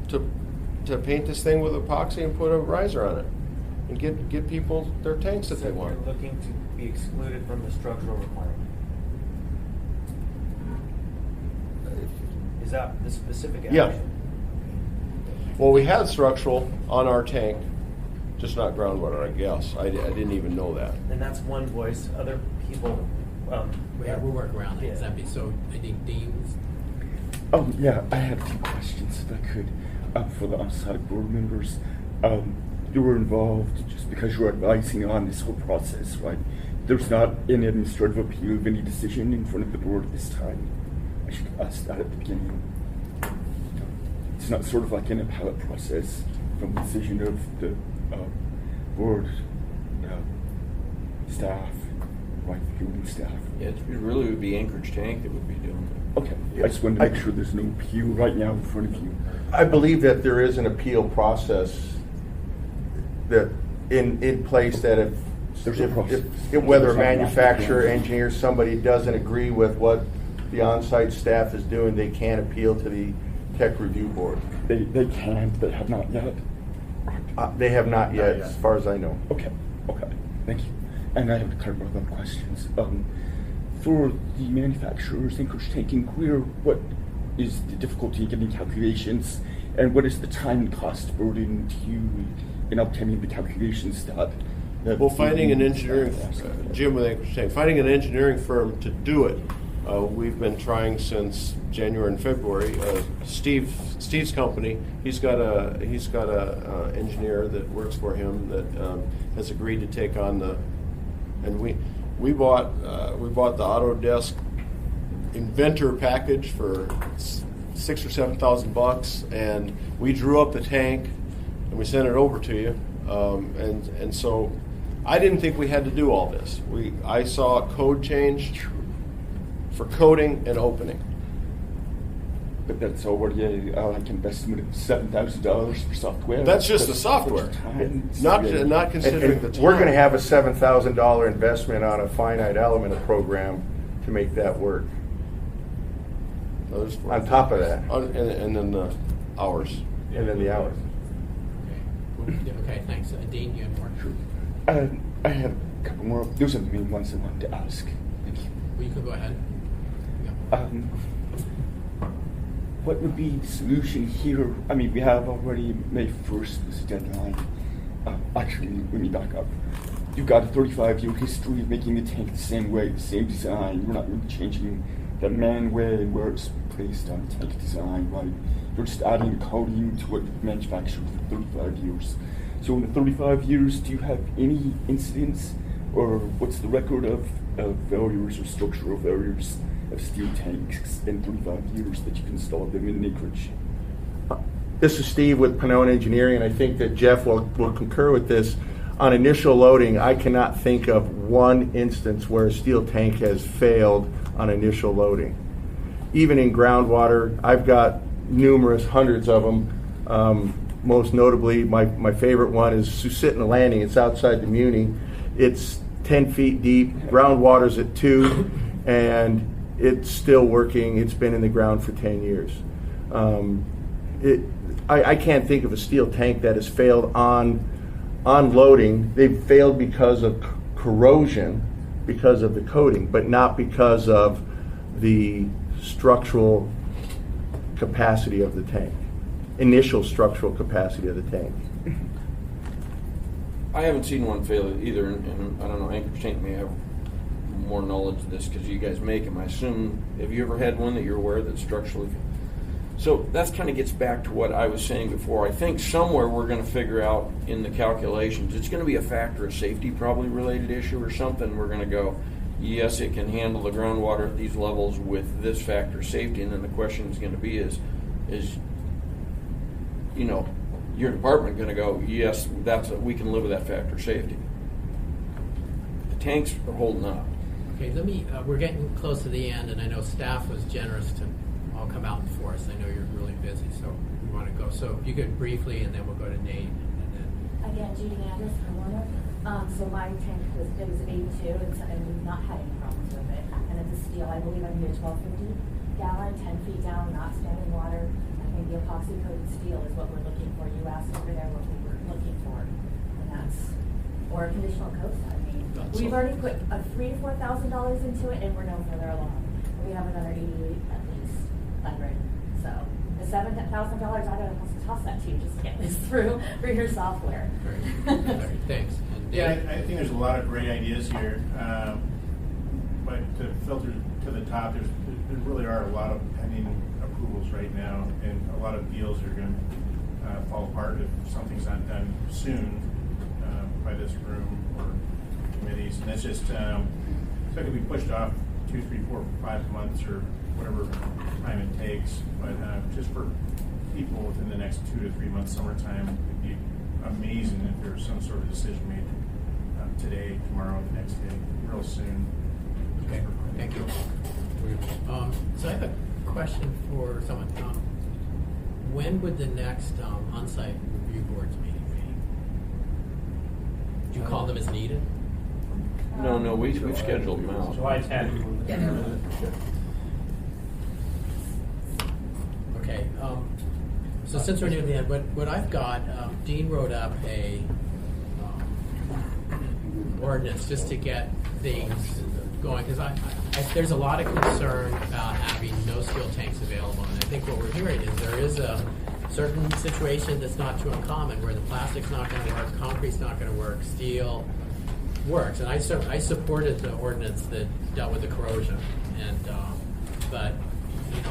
to paint this thing with epoxy and put a riser on it, and get people their tanks that they So want. you're looking to be excluded from the structural requirement. Is that the specific action? Yeah. Well, we had structural on our tank, just not groundwater, I guess. I didn't even know that. And that's one voice. Other people. We'll work around that. Yeah. So I think Dean's. Yeah, I have 2 questions if I could for the on-site board members. You were involved just because you were advising on this whole process, right? There's not any administrative appeal of any decision in front of the board this time. I should ask that at the beginning. It's not sort of like an appellate process from the decision of the board staff, right, building staff. Yeah, it really would be Anchorage Tank that would be doing it. Okay, I just wanted to make sure there's no appeal right now in front of you. I believe that there is an appeal process that in place that if whether a manufacturer, engineer, somebody doesn't agree with what the on-site staff is doing, they can appeal to the tech review board. They can, but have not yet. They have not yet, as far as I know. Okay, thank you. and I have a couple of other questions. For the manufacturers, Anchorage Tank and Greer, what is the difficulty in getting calculations, and what is the time and cost burden to you in obtaining the calculations that Well, finding an engineering, Jim with Anchorage Tank, finding an engineering firm to do it, we've been trying since January and February. Steve's company, he's got a engineer that works for him that has agreed to take on and we bought the Autodesk Inventor package for $6,000 or $7,000, and we drew up the tank and we sent it over to you, and so I didn't think we had to do all this. I saw a code change for coating and opening. But that's already like investment of $7,000 for software. That's just the software, not considering the time. We're going to have a $7,000 investment on a finite element program to make that work. On top of that, and then the hours, and then the hours. Okay, thanks. Dean, you have more? Sure. I have a couple more. Those are the main ones I wanted to ask. Thank you. Well, you can go ahead. What would be the solution here? I mean, we have already May 1st as a deadline. Actually, let me back up. You've got a 35-year history of making the tank the same way, the same design. You're not really changing the man way where it's placed on the tank design, right? You're just adding a coating to what you've manufactured for 35 years. So in the 35 years, do you have any incidents, or what's the record of failures or structural failures of steel tanks in 35 years that you've installed them in Anchorage? This is Steve with Pannone Engineering, and I think that Jeff will concur with this. On initial loading, I cannot think of one instance where a steel tank has failed on initial loading. Even in groundwater, I've got hundreds of them. Most notably, my favorite one is Susitna Landing. It's outside the Muni. It's 10 feet deep. Groundwater's at 2, and it's still working. It's been in the ground for 10 years. I can't think of a steel tank that has failed on loading. They've failed because of corrosion, because of the coating, but not because of the structural capacity of the tank, initial structural capacity of the tank. I haven't seen one fail either, and I don't know, Anchorage Tank may have more knowledge of this because you guys make them. I assume, have you ever had one that you're aware that structurally? So that kind of gets back to what I was saying before. I think somewhere we're going to figure out in the calculations, it's going to be a factor of safety probably related issue or something. We're going to go, yes, it can handle the groundwater at these levels with this factor of safety, and then the question is going to be is you know, your department going to go, yes, we can live with that factor of safety. The tanks are holding up. Okay, we're getting close to the end, and I know staff was generous to all come out for us. I know you're really busy, so we want to go. So if you could briefly, and then we'll go to Nate. And then Again, Judy Andrews, homeowner. So my tank was an 82, and we've not had any problems with it. And it's a steel. I believe I'm here 1250 gallon, 10 feet down, not standing water. I think the epoxy coated steel is what we're looking for. You asked over there what we were looking for, and that's or a conditional coaster. I mean, we've already put $3,000 to $4,000 into it, and we're no further along. We have another 88 at least under it. So the $7,000, I don't know how to toss that to you just to get this through for your software. Great. Thanks. Yeah, I think there's a lot of great ideas here, but to filter to the top, there really are a lot of pending approvals right now, and a lot of deals are going to fall apart if something's not done soon by this room or committees, and that's just so it can be pushed off 2, 3, 4, 5 months or whatever time it takes. But just for people within the next 2 to 3 months, summertime, it'd be amazing if there was some sort of decision made today, tomorrow, the next day, real soon. Okay, thank you. So I have a question for someone. When would the next on-site review boards meeting be? Do you call them as needed? No, we've scheduled them out. July 10th. Okay. So since we're near the end, what I've got, Dean wrote up a ordinance just to get things going, because there's a lot of concern about having no steel tanks available, and I think what we're hearing is there is a certain situation that's not too uncommon where the plastic's not going to work, concrete's not going to work, steel works, and I supported the ordinance that dealt with the corrosion, and but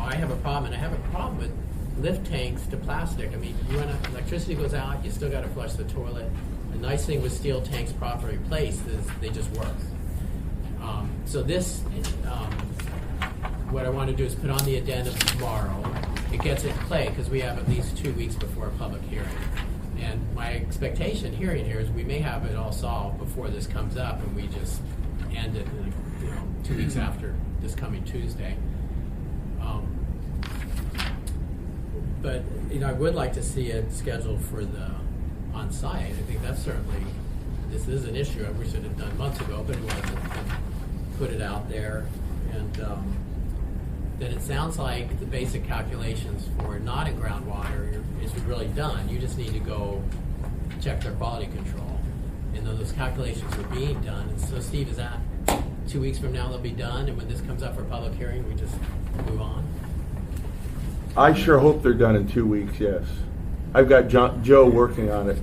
I have a problem, and I have a problem with lift tanks to plastic. I mean, when electricity goes out, you still got to flush the toilet. The nice thing with steel tanks properly placed is they just work. So this, what I want to do is put on the addendum tomorrow. It gets in play because we have at least 2 weeks before a public hearing. And my expectation hearing here is we may have it all solved before this comes up, and we just end it 2 weeks after this coming Tuesday. But I would like to see it scheduled for the on-site. I think that's certainly, this is an issue I wish it had done months ago, but it wasn't. Put it out there, and then it sounds like the basic calculations for not in groundwater is really done. You just need to go check their quality control, and those calculations are being done. And so, Steve, is that 2 weeks from now they'll be done, and when this comes up for public hearing, we just move on? I sure hope they're done in 2 weeks, yes. I've got Joe working on it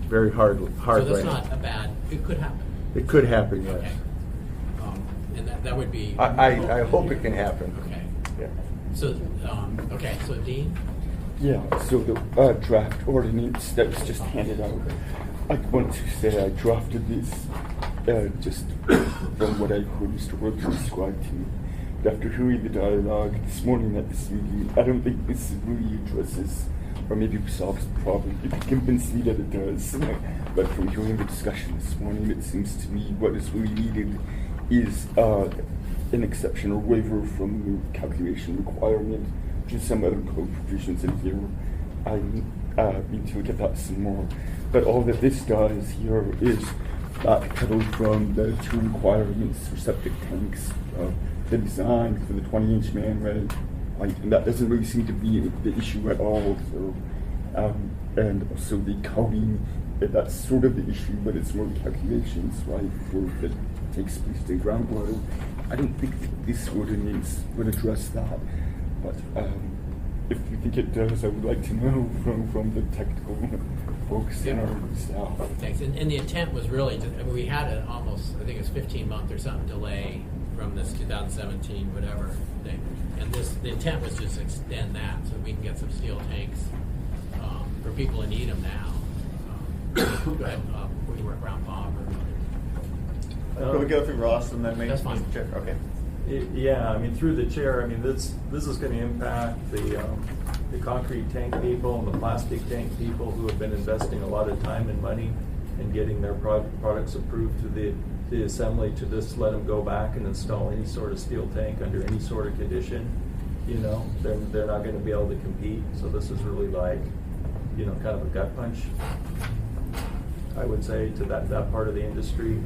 very hard So that's right now. not a bad, it could happen. It could happen, yes. Okay. And that would be... I hope it can happen. Okay. Yeah. So, so Dean? Yeah, so the draft ordinance that was just handed out, I want to say I drafted this just from what I heard Mr. Rhodes describe to me. After hearing the dialogue this morning at this meeting, I don't think this really addresses or maybe solves the problem. You can convince me that it does. But from hearing the discussion this morning, it seems to me what is really needed is an exception or waiver from the calculation requirement to some other code provisions in here. I need to look at that some more. But all that this does here is backpedal from the two requirements for septic tanks, the design for the 20-inch man ray, and that doesn't really seem to be the issue at all. So, and also the counting, that's sort of the issue, but it's more the calculations, right, for the takes place in groundwater. I don't think that this ordinance would address that, but if you think it does, I would like to know from the technical folks in our staff. Thanks. And the intent was really, we had an almost, I think it was 15-month or something delay from this 2017 whatever thing, and the intent was just to extend that so we can get some steel tanks for people who need them now. Go ahead, we can work around Bob or Can we go through Ross and then maybe? That's fine. Check? Okay. Yeah, I mean, through the chair, I mean, this is going to impact the concrete tank people and the plastic tank people who have been investing a lot of time and money in getting their products approved through the assembly to just let them go back and install any sort of steel tank under any sort of condition. They're not going to be able to compete. So this is really like, kind of a gut punch, I would say, to that part of the industry.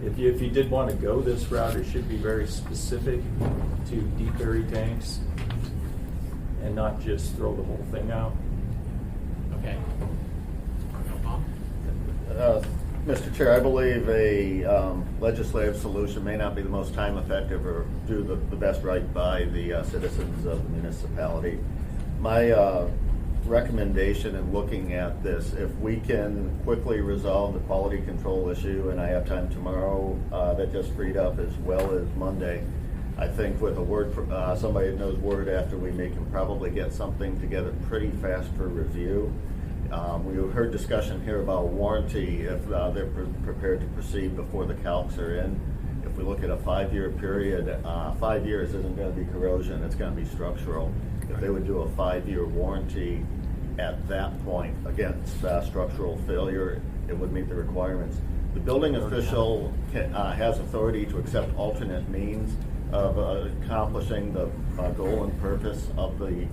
If you did want to go this route, it should be very specific to deep buried tanks and not just throw the whole thing out. Okay. Mr. Chair, I believe a legislative solution may not be the most time effective or do the best right by the citizens of the municipality. My recommendation in looking at this, if we can quickly resolve the quality control issue, and I have time tomorrow, that just freed up, as well as Monday, I think with a word, somebody that knows word after we can probably get something together pretty fast for review. We heard discussion here about warranty if they're prepared to proceed before the calcs are in. If we look at a 5-year period, 5 years isn't going to be corrosion, it's going to be structural. If they would do a 5-year warranty at that point against structural failure, it would meet the requirements. The building official has authority to accept alternate means of accomplishing the goal and purpose of the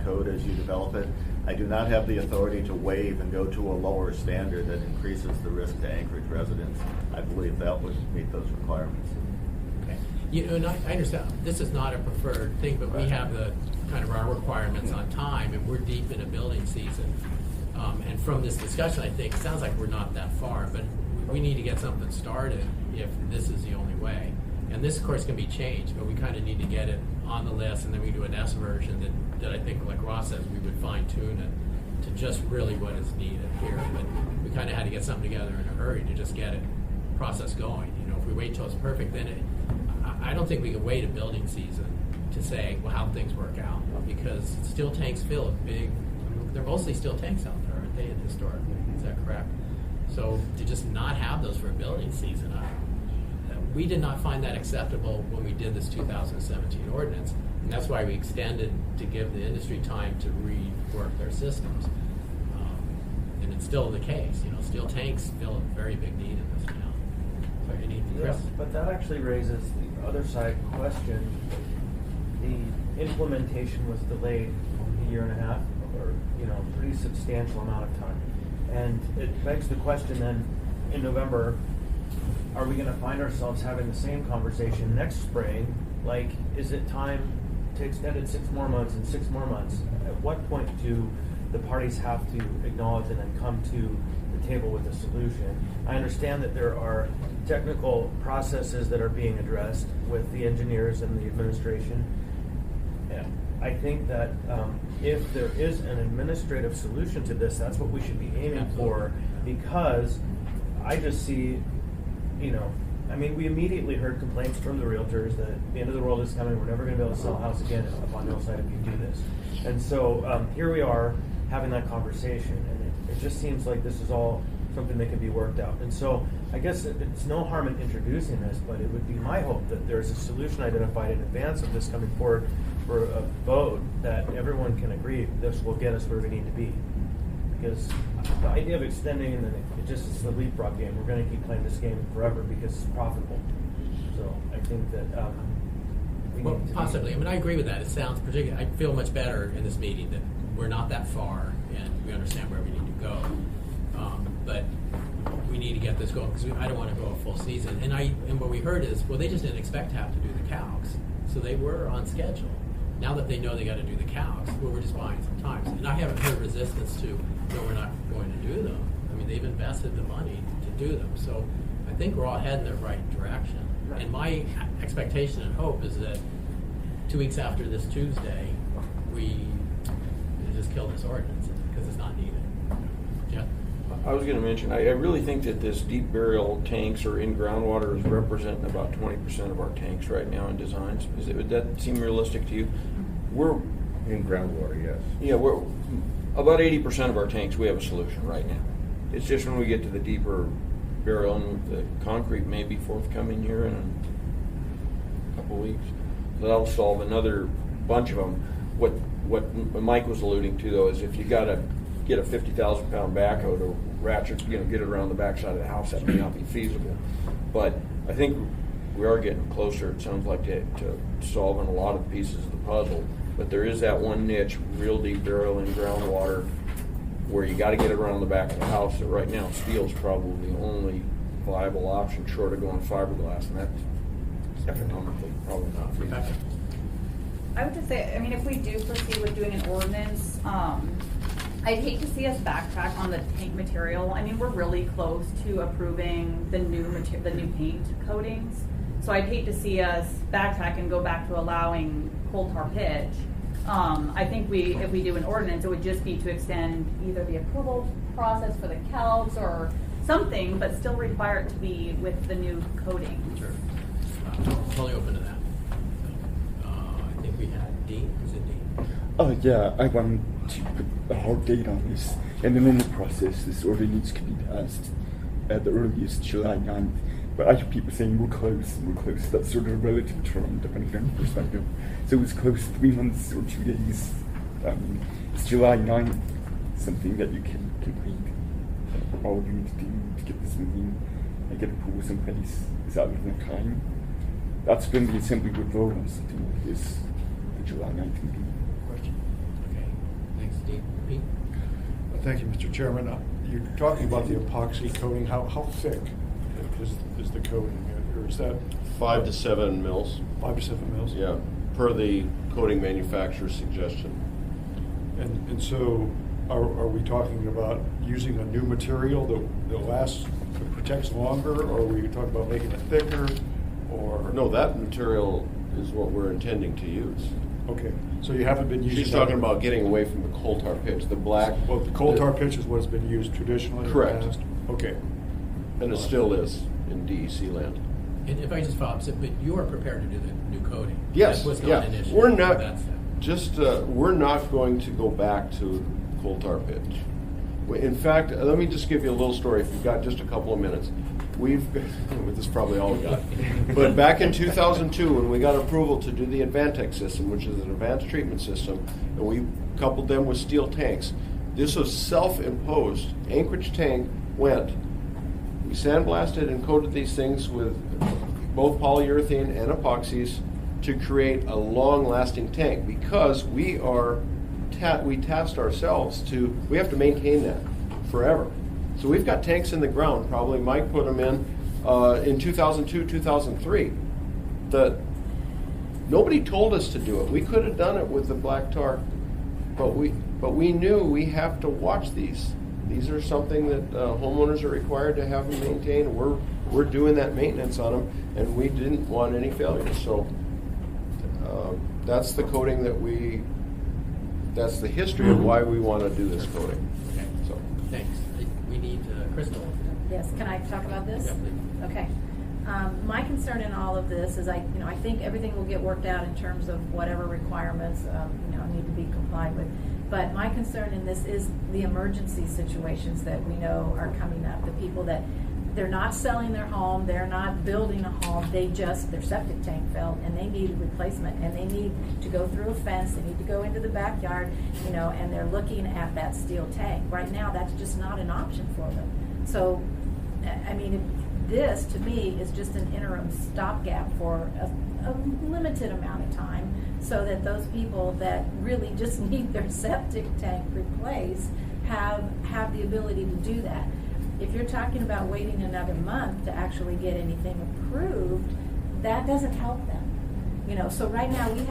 code as you develop it. I do not have the authority to waive and go to a lower standard that increases the risk to Anchorage residents. I believe that would meet those requirements. Okay. And I understand this is not a preferred thing, but we have the kind of our requirements on time, and we're deep in a building season. And from this discussion, I think, it sounds like we're not that far, but we need to get something started if this is the only way. And this, of course, can be changed, but we kind of need to get it on the list, and then we do an S version that I think, like Ross says, we would fine tune it to just really what is needed here. But we kind of had to get something together in a hurry to just get it process going. You know, if we wait till it's perfect, then I don't think we can wait a building season to say, well, how things work out, because steel tanks fill a big. They're mostly steel tanks out there, aren't they? Historically, is that correct? So to just not have those for a building season, we did not find that acceptable when we did this 2017 ordinance, and that's why we extended to give the industry time to rework their systems. And it's still the case. You know, steel tanks fill a very big need in this town. So you need Yeah, but that actually raises the other side question. The implementation was delayed a year and a half, or pretty substantial amount of time. And it begs the question then, in November, are we going to find ourselves having the same conversation next spring? Like, is it time to extend it 6 more months and 6 more months? At what point do the parties have to acknowledge and then come to the table with a solution? I understand that there are technical processes that are being addressed with the engineers and the administration. I think that if there is an administrative solution to this, that's what we should be aiming for, because I just see, we immediately heard complaints from the realtors that the end of the world is coming, we're never going to be able to sell a house again up on Hillside if you do this. And so here we are having that conversation, and it just seems like this is all something that can be worked out. And so I guess it's no harm in introducing this, but it would be my hope that there's a solution identified in advance of this coming forward for a vote that everyone can agree this will get us where we need to be. Because the idea of extending and then it's the leapfrog game. We're going to keep playing this game forever because it's profitable. So I think that well, possibly. I agree with that. It sounds particular. I feel much better in this meeting that we're not that far and we understand where we need to go. But we need to get this going because I don't want to go a full season. And what we heard is, well, they just didn't expect to have to do the calcs, so they were on schedule. Now that they know they got to do the calcs, well, we're just buying some time. And I haven't heard resistance to, no, we're not going to do them. They've invested the money to do them. So I think we're all heading in the right direction. Right. And my expectation and hope is that 2 weeks after this Tuesday, we just kill this ordinance because it's not needed. Yeah. I was going to mention, I really think that this deep burial tanks or in groundwater is representing about 20% of our tanks right now in designs. Would that seem realistic to you? We're in groundwater, yes. Yeah, we're about 80% of our tanks. We have a solution right now. It's just when we get to the deeper burial, and the concrete may be forthcoming here in a couple of weeks. So that'll solve another bunch of them. What Mike was alluding to, though, is if you got to get a 50,000-pound backhoe to ratchet, get it around the backside of the house, that may not be feasible. But I think we are getting closer, it sounds like, to solving a lot of pieces of the puzzle. But there is that one niche, real deep burial in groundwater, where you got to get it around the back of the house. So right now, steel is probably the only viable option short of going fiberglass, and that's economically probably not feasible. I would just say, if we do proceed with doing an ordinance, I'd hate to see us backtrack on the tank material. We're really close to approving the new paint coatings. So I'd hate to see us backtrack and go back to allowing coal tar pitch. I think if we do an ordinance, it would just be to extend either the approval process for the calcs or something, but still require it to be with the new coating. Sure. Totally open to that. I think we had Dean. Is it Dean? Oh yeah, I want to put a hard date on this, and then in the process, this ordinance could be passed at the earliest July 9th. But I hear people saying we're close. That's sort of a relative term, depending on perspective. So it's close, 3 months or 2 days. It's July 9th, something that you can complete. All you need to do to get this moving and get approvals in place is out of the time. That's when the assembly would vote on something like this, the July 9th meeting. Question. Okay. Thanks, Steve. Pete? Thank you, Mr. Chairman. You're talking about the epoxy coating. How thick is the coating? Or is that 5 to 7 mils. 5 to 7 mils? Yeah, per the coating manufacturer's suggestion. And so Are we talking about using a new material that lasts, that protects longer, or are we talking about making it thicker, or? No, that material is what we're intending to use. Okay, so you haven't been using. She's talking about getting away from the coal tar pitch, the black. Well, the coal tar pitch is what has been used traditionally. Correct. In the past? Okay. And it still is in DEC land. And if I just follow up, so, but you are prepared to do the new coding? Yes, That was yeah. not an issue. We're not, That's- we're not going to go back to coal tar pitch. In fact, let me just give you a little story, if you've got just a couple of minutes. This is probably all we got. But back in 2002, when we got approval to do the Advantech system, which is an advanced treatment system, and we coupled them with steel tanks, this was self-imposed. Anchorage Tank went. We sandblasted and coated these things with both polyurethane and epoxies to create a long-lasting tank, because we tasked ourselves we have to maintain that forever. So we've got tanks in the ground, probably Mike put them in 2002, 2003, that nobody told us to do it. We could have done it with the black tar, but we knew we have to watch these. These are something that homeowners are required to have them maintained. We're doing that maintenance on them, and we didn't want any failures. So that's the coating that's the history of why we want to do this coating. Okay, so thanks. We need Crystal. Yes, can I talk about this? Yeah, please. Okay. My concern in all of this is I think everything will get worked out in terms of whatever requirements, need to be complied with. But my concern in this is the emergency situations that we know are coming up. The people that they're not selling their home, they're not building a home, their septic tank fell and they need a replacement, and they need to go through a fence, they need to go into the backyard, and they're looking at that steel tank. Right now, that's just not an option for them. So, I mean, this to me is just an interim stopgap for a limited amount of time, so that those people that really just need their septic tank replaced have the ability to do that. If you're talking about waiting another month to actually get anything approved, that doesn't help them. So right now we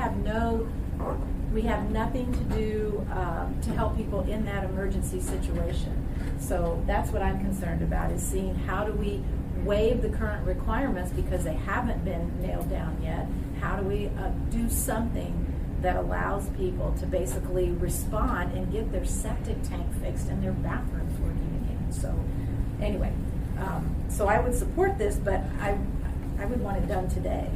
have nothing to do to help people in that emergency situation. So that's what I'm concerned about, is seeing how do we waive the current requirements because they haven't been nailed down yet. How do we do something that allows people to basically respond and get their septic tank fixed and their bathrooms working again? So anyway, so I would support this, but I would want it done today.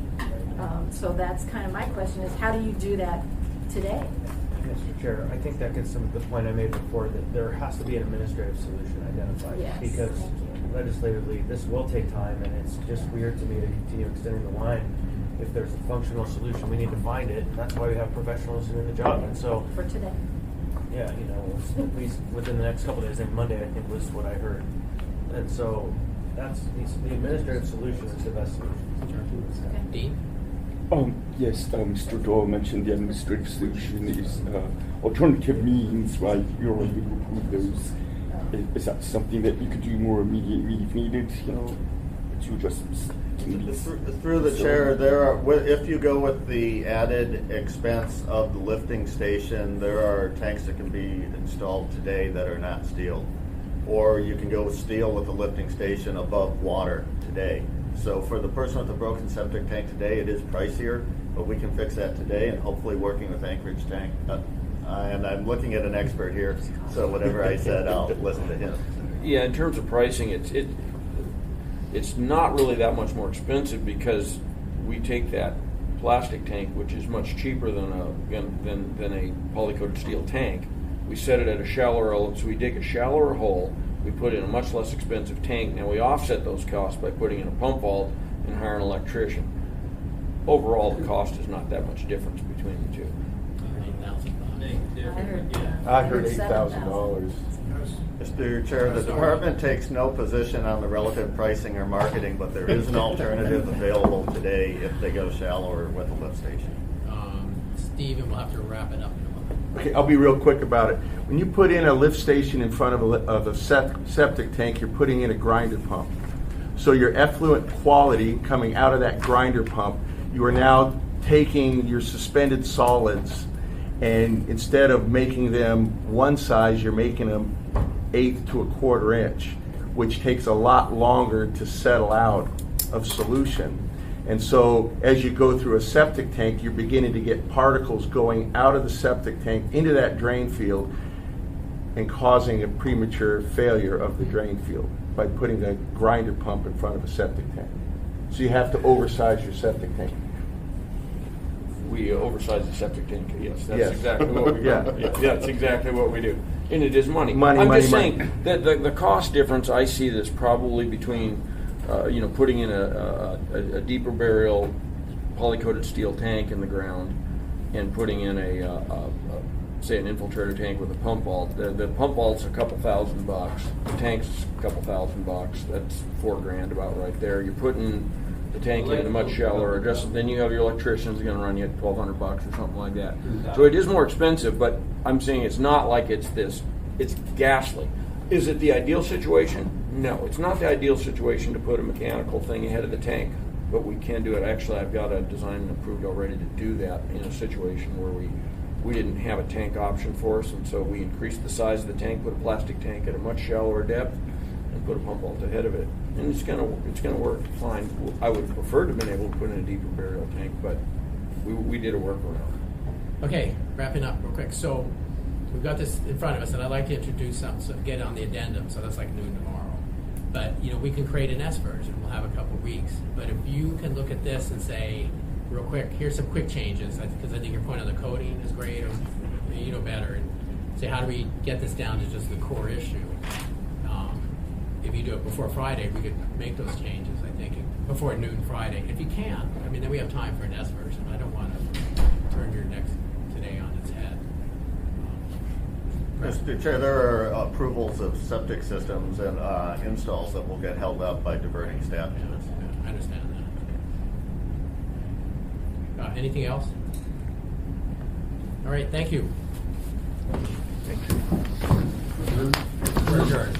So that's kind of my question, is how do you do that today? Mr. Chair, I think that gets to the point I made before, that there has to be an administrative solution identified. Yes. Because legislatively, this will take time, and it's just weird to me to continue extending the line. If there's a functional solution, we need to find it. And that's why we have professionals doing the job. And so for today. Yeah, at least within the next couple of days. I think Monday, I think, was what I heard. And so that's the administrative solution is the best solution. Okay. Dean? Yes, Mr. Doyle mentioned the administrative solution is alternative means, right? You already approved those. Is that something that you could do more immediately if needed, to address Through the chair, if you go with the added expense of the lifting station, there are tanks that can be installed today that are not steel. Or you can go with steel with the lifting station above water today. So for the person with a broken septic tank today, it is pricier, but we can fix that today, and hopefully working with Anchorage Tank. And I'm looking at an expert here, so whatever I said, I'll listen to him. Yeah, in terms of pricing, it's not really that much more expensive, because we take that plastic tank, which is much cheaper than a polycoated steel tank. We set it at a shallower, so we dig a shallower hole. We put in a much less expensive tank. Now we offset those costs by putting in a pump vault and hire an electrician. Overall, the cost is not that much difference between the two. I heard $8,000. Mr. Chair, the department takes no position on the relative pricing or marketing, but there is an alternative available today if they go shallower with a lift station. Steve, and we'll have to wrap it up in a moment. Okay, I'll be real quick about it. When you put in a lift station in front of a septic tank, you're putting in a grinder pump. So your effluent quality coming out of that grinder pump, you are now taking your suspended solids And instead of making them one size, you're making them 1/8 to 1/4 inch, which takes a lot longer to settle out of solution. And so as you go through a septic tank, you're beginning to get particles going out of the septic tank into that drain field and causing a premature failure of the drain field by putting a grinder pump in front of a septic tank. So you have to oversize your septic tank. We oversize the septic tank, yes, that's Yes. exactly what we do. Yeah. Yeah, that's exactly what we do. And it is money. Money, I'm money, just money. saying, that the cost difference, I see this probably between, putting in a deeper burial poly-coated steel tank in the ground and putting in say an infiltrator tank with a pump vault. The pump vault's a couple $1,000. The tank's a couple $1,000. That's $4,000 about right there. You're putting the tank in a much shallower, then you have your electrician's gonna run you at $1,200 or something like that. So it is more expensive, but I'm saying it's not like it's ghastly. Is it the ideal situation? No, it's not the ideal situation to put a mechanical thing ahead of the tank, but we can do it. Actually, I've got a design approved already to do that in a situation where we didn't have a tank option for us, and so we increased the size of the tank, put a plastic tank at a much shallower depth, and put a pump vault ahead of it. And it's gonna work fine. I would have preferred to have been able to put in a deeper burial tank, but we did a workaround. Okay, wrapping up real quick. So we've got this in front of us, and I'd like to introduce something, so get it on the addendum, so that's like noon tomorrow. But, we can create an S version. We'll have a couple weeks. But if you can look at this and say, real quick, here's some quick changes, because I think your point on the coding is great, or you know better, and say, how do we get this down to just the core issue? If you do it before Friday, we could make those changes, I think, before noon Friday. If you can, then we have time for an S version. I don't want to turn your next today on its head. Mr. Chair, there are approvals of septic systems and installs that will get held up by diverting staff to this. I understand that. Anything else? All right, thank you. Thank you. We're adjourned.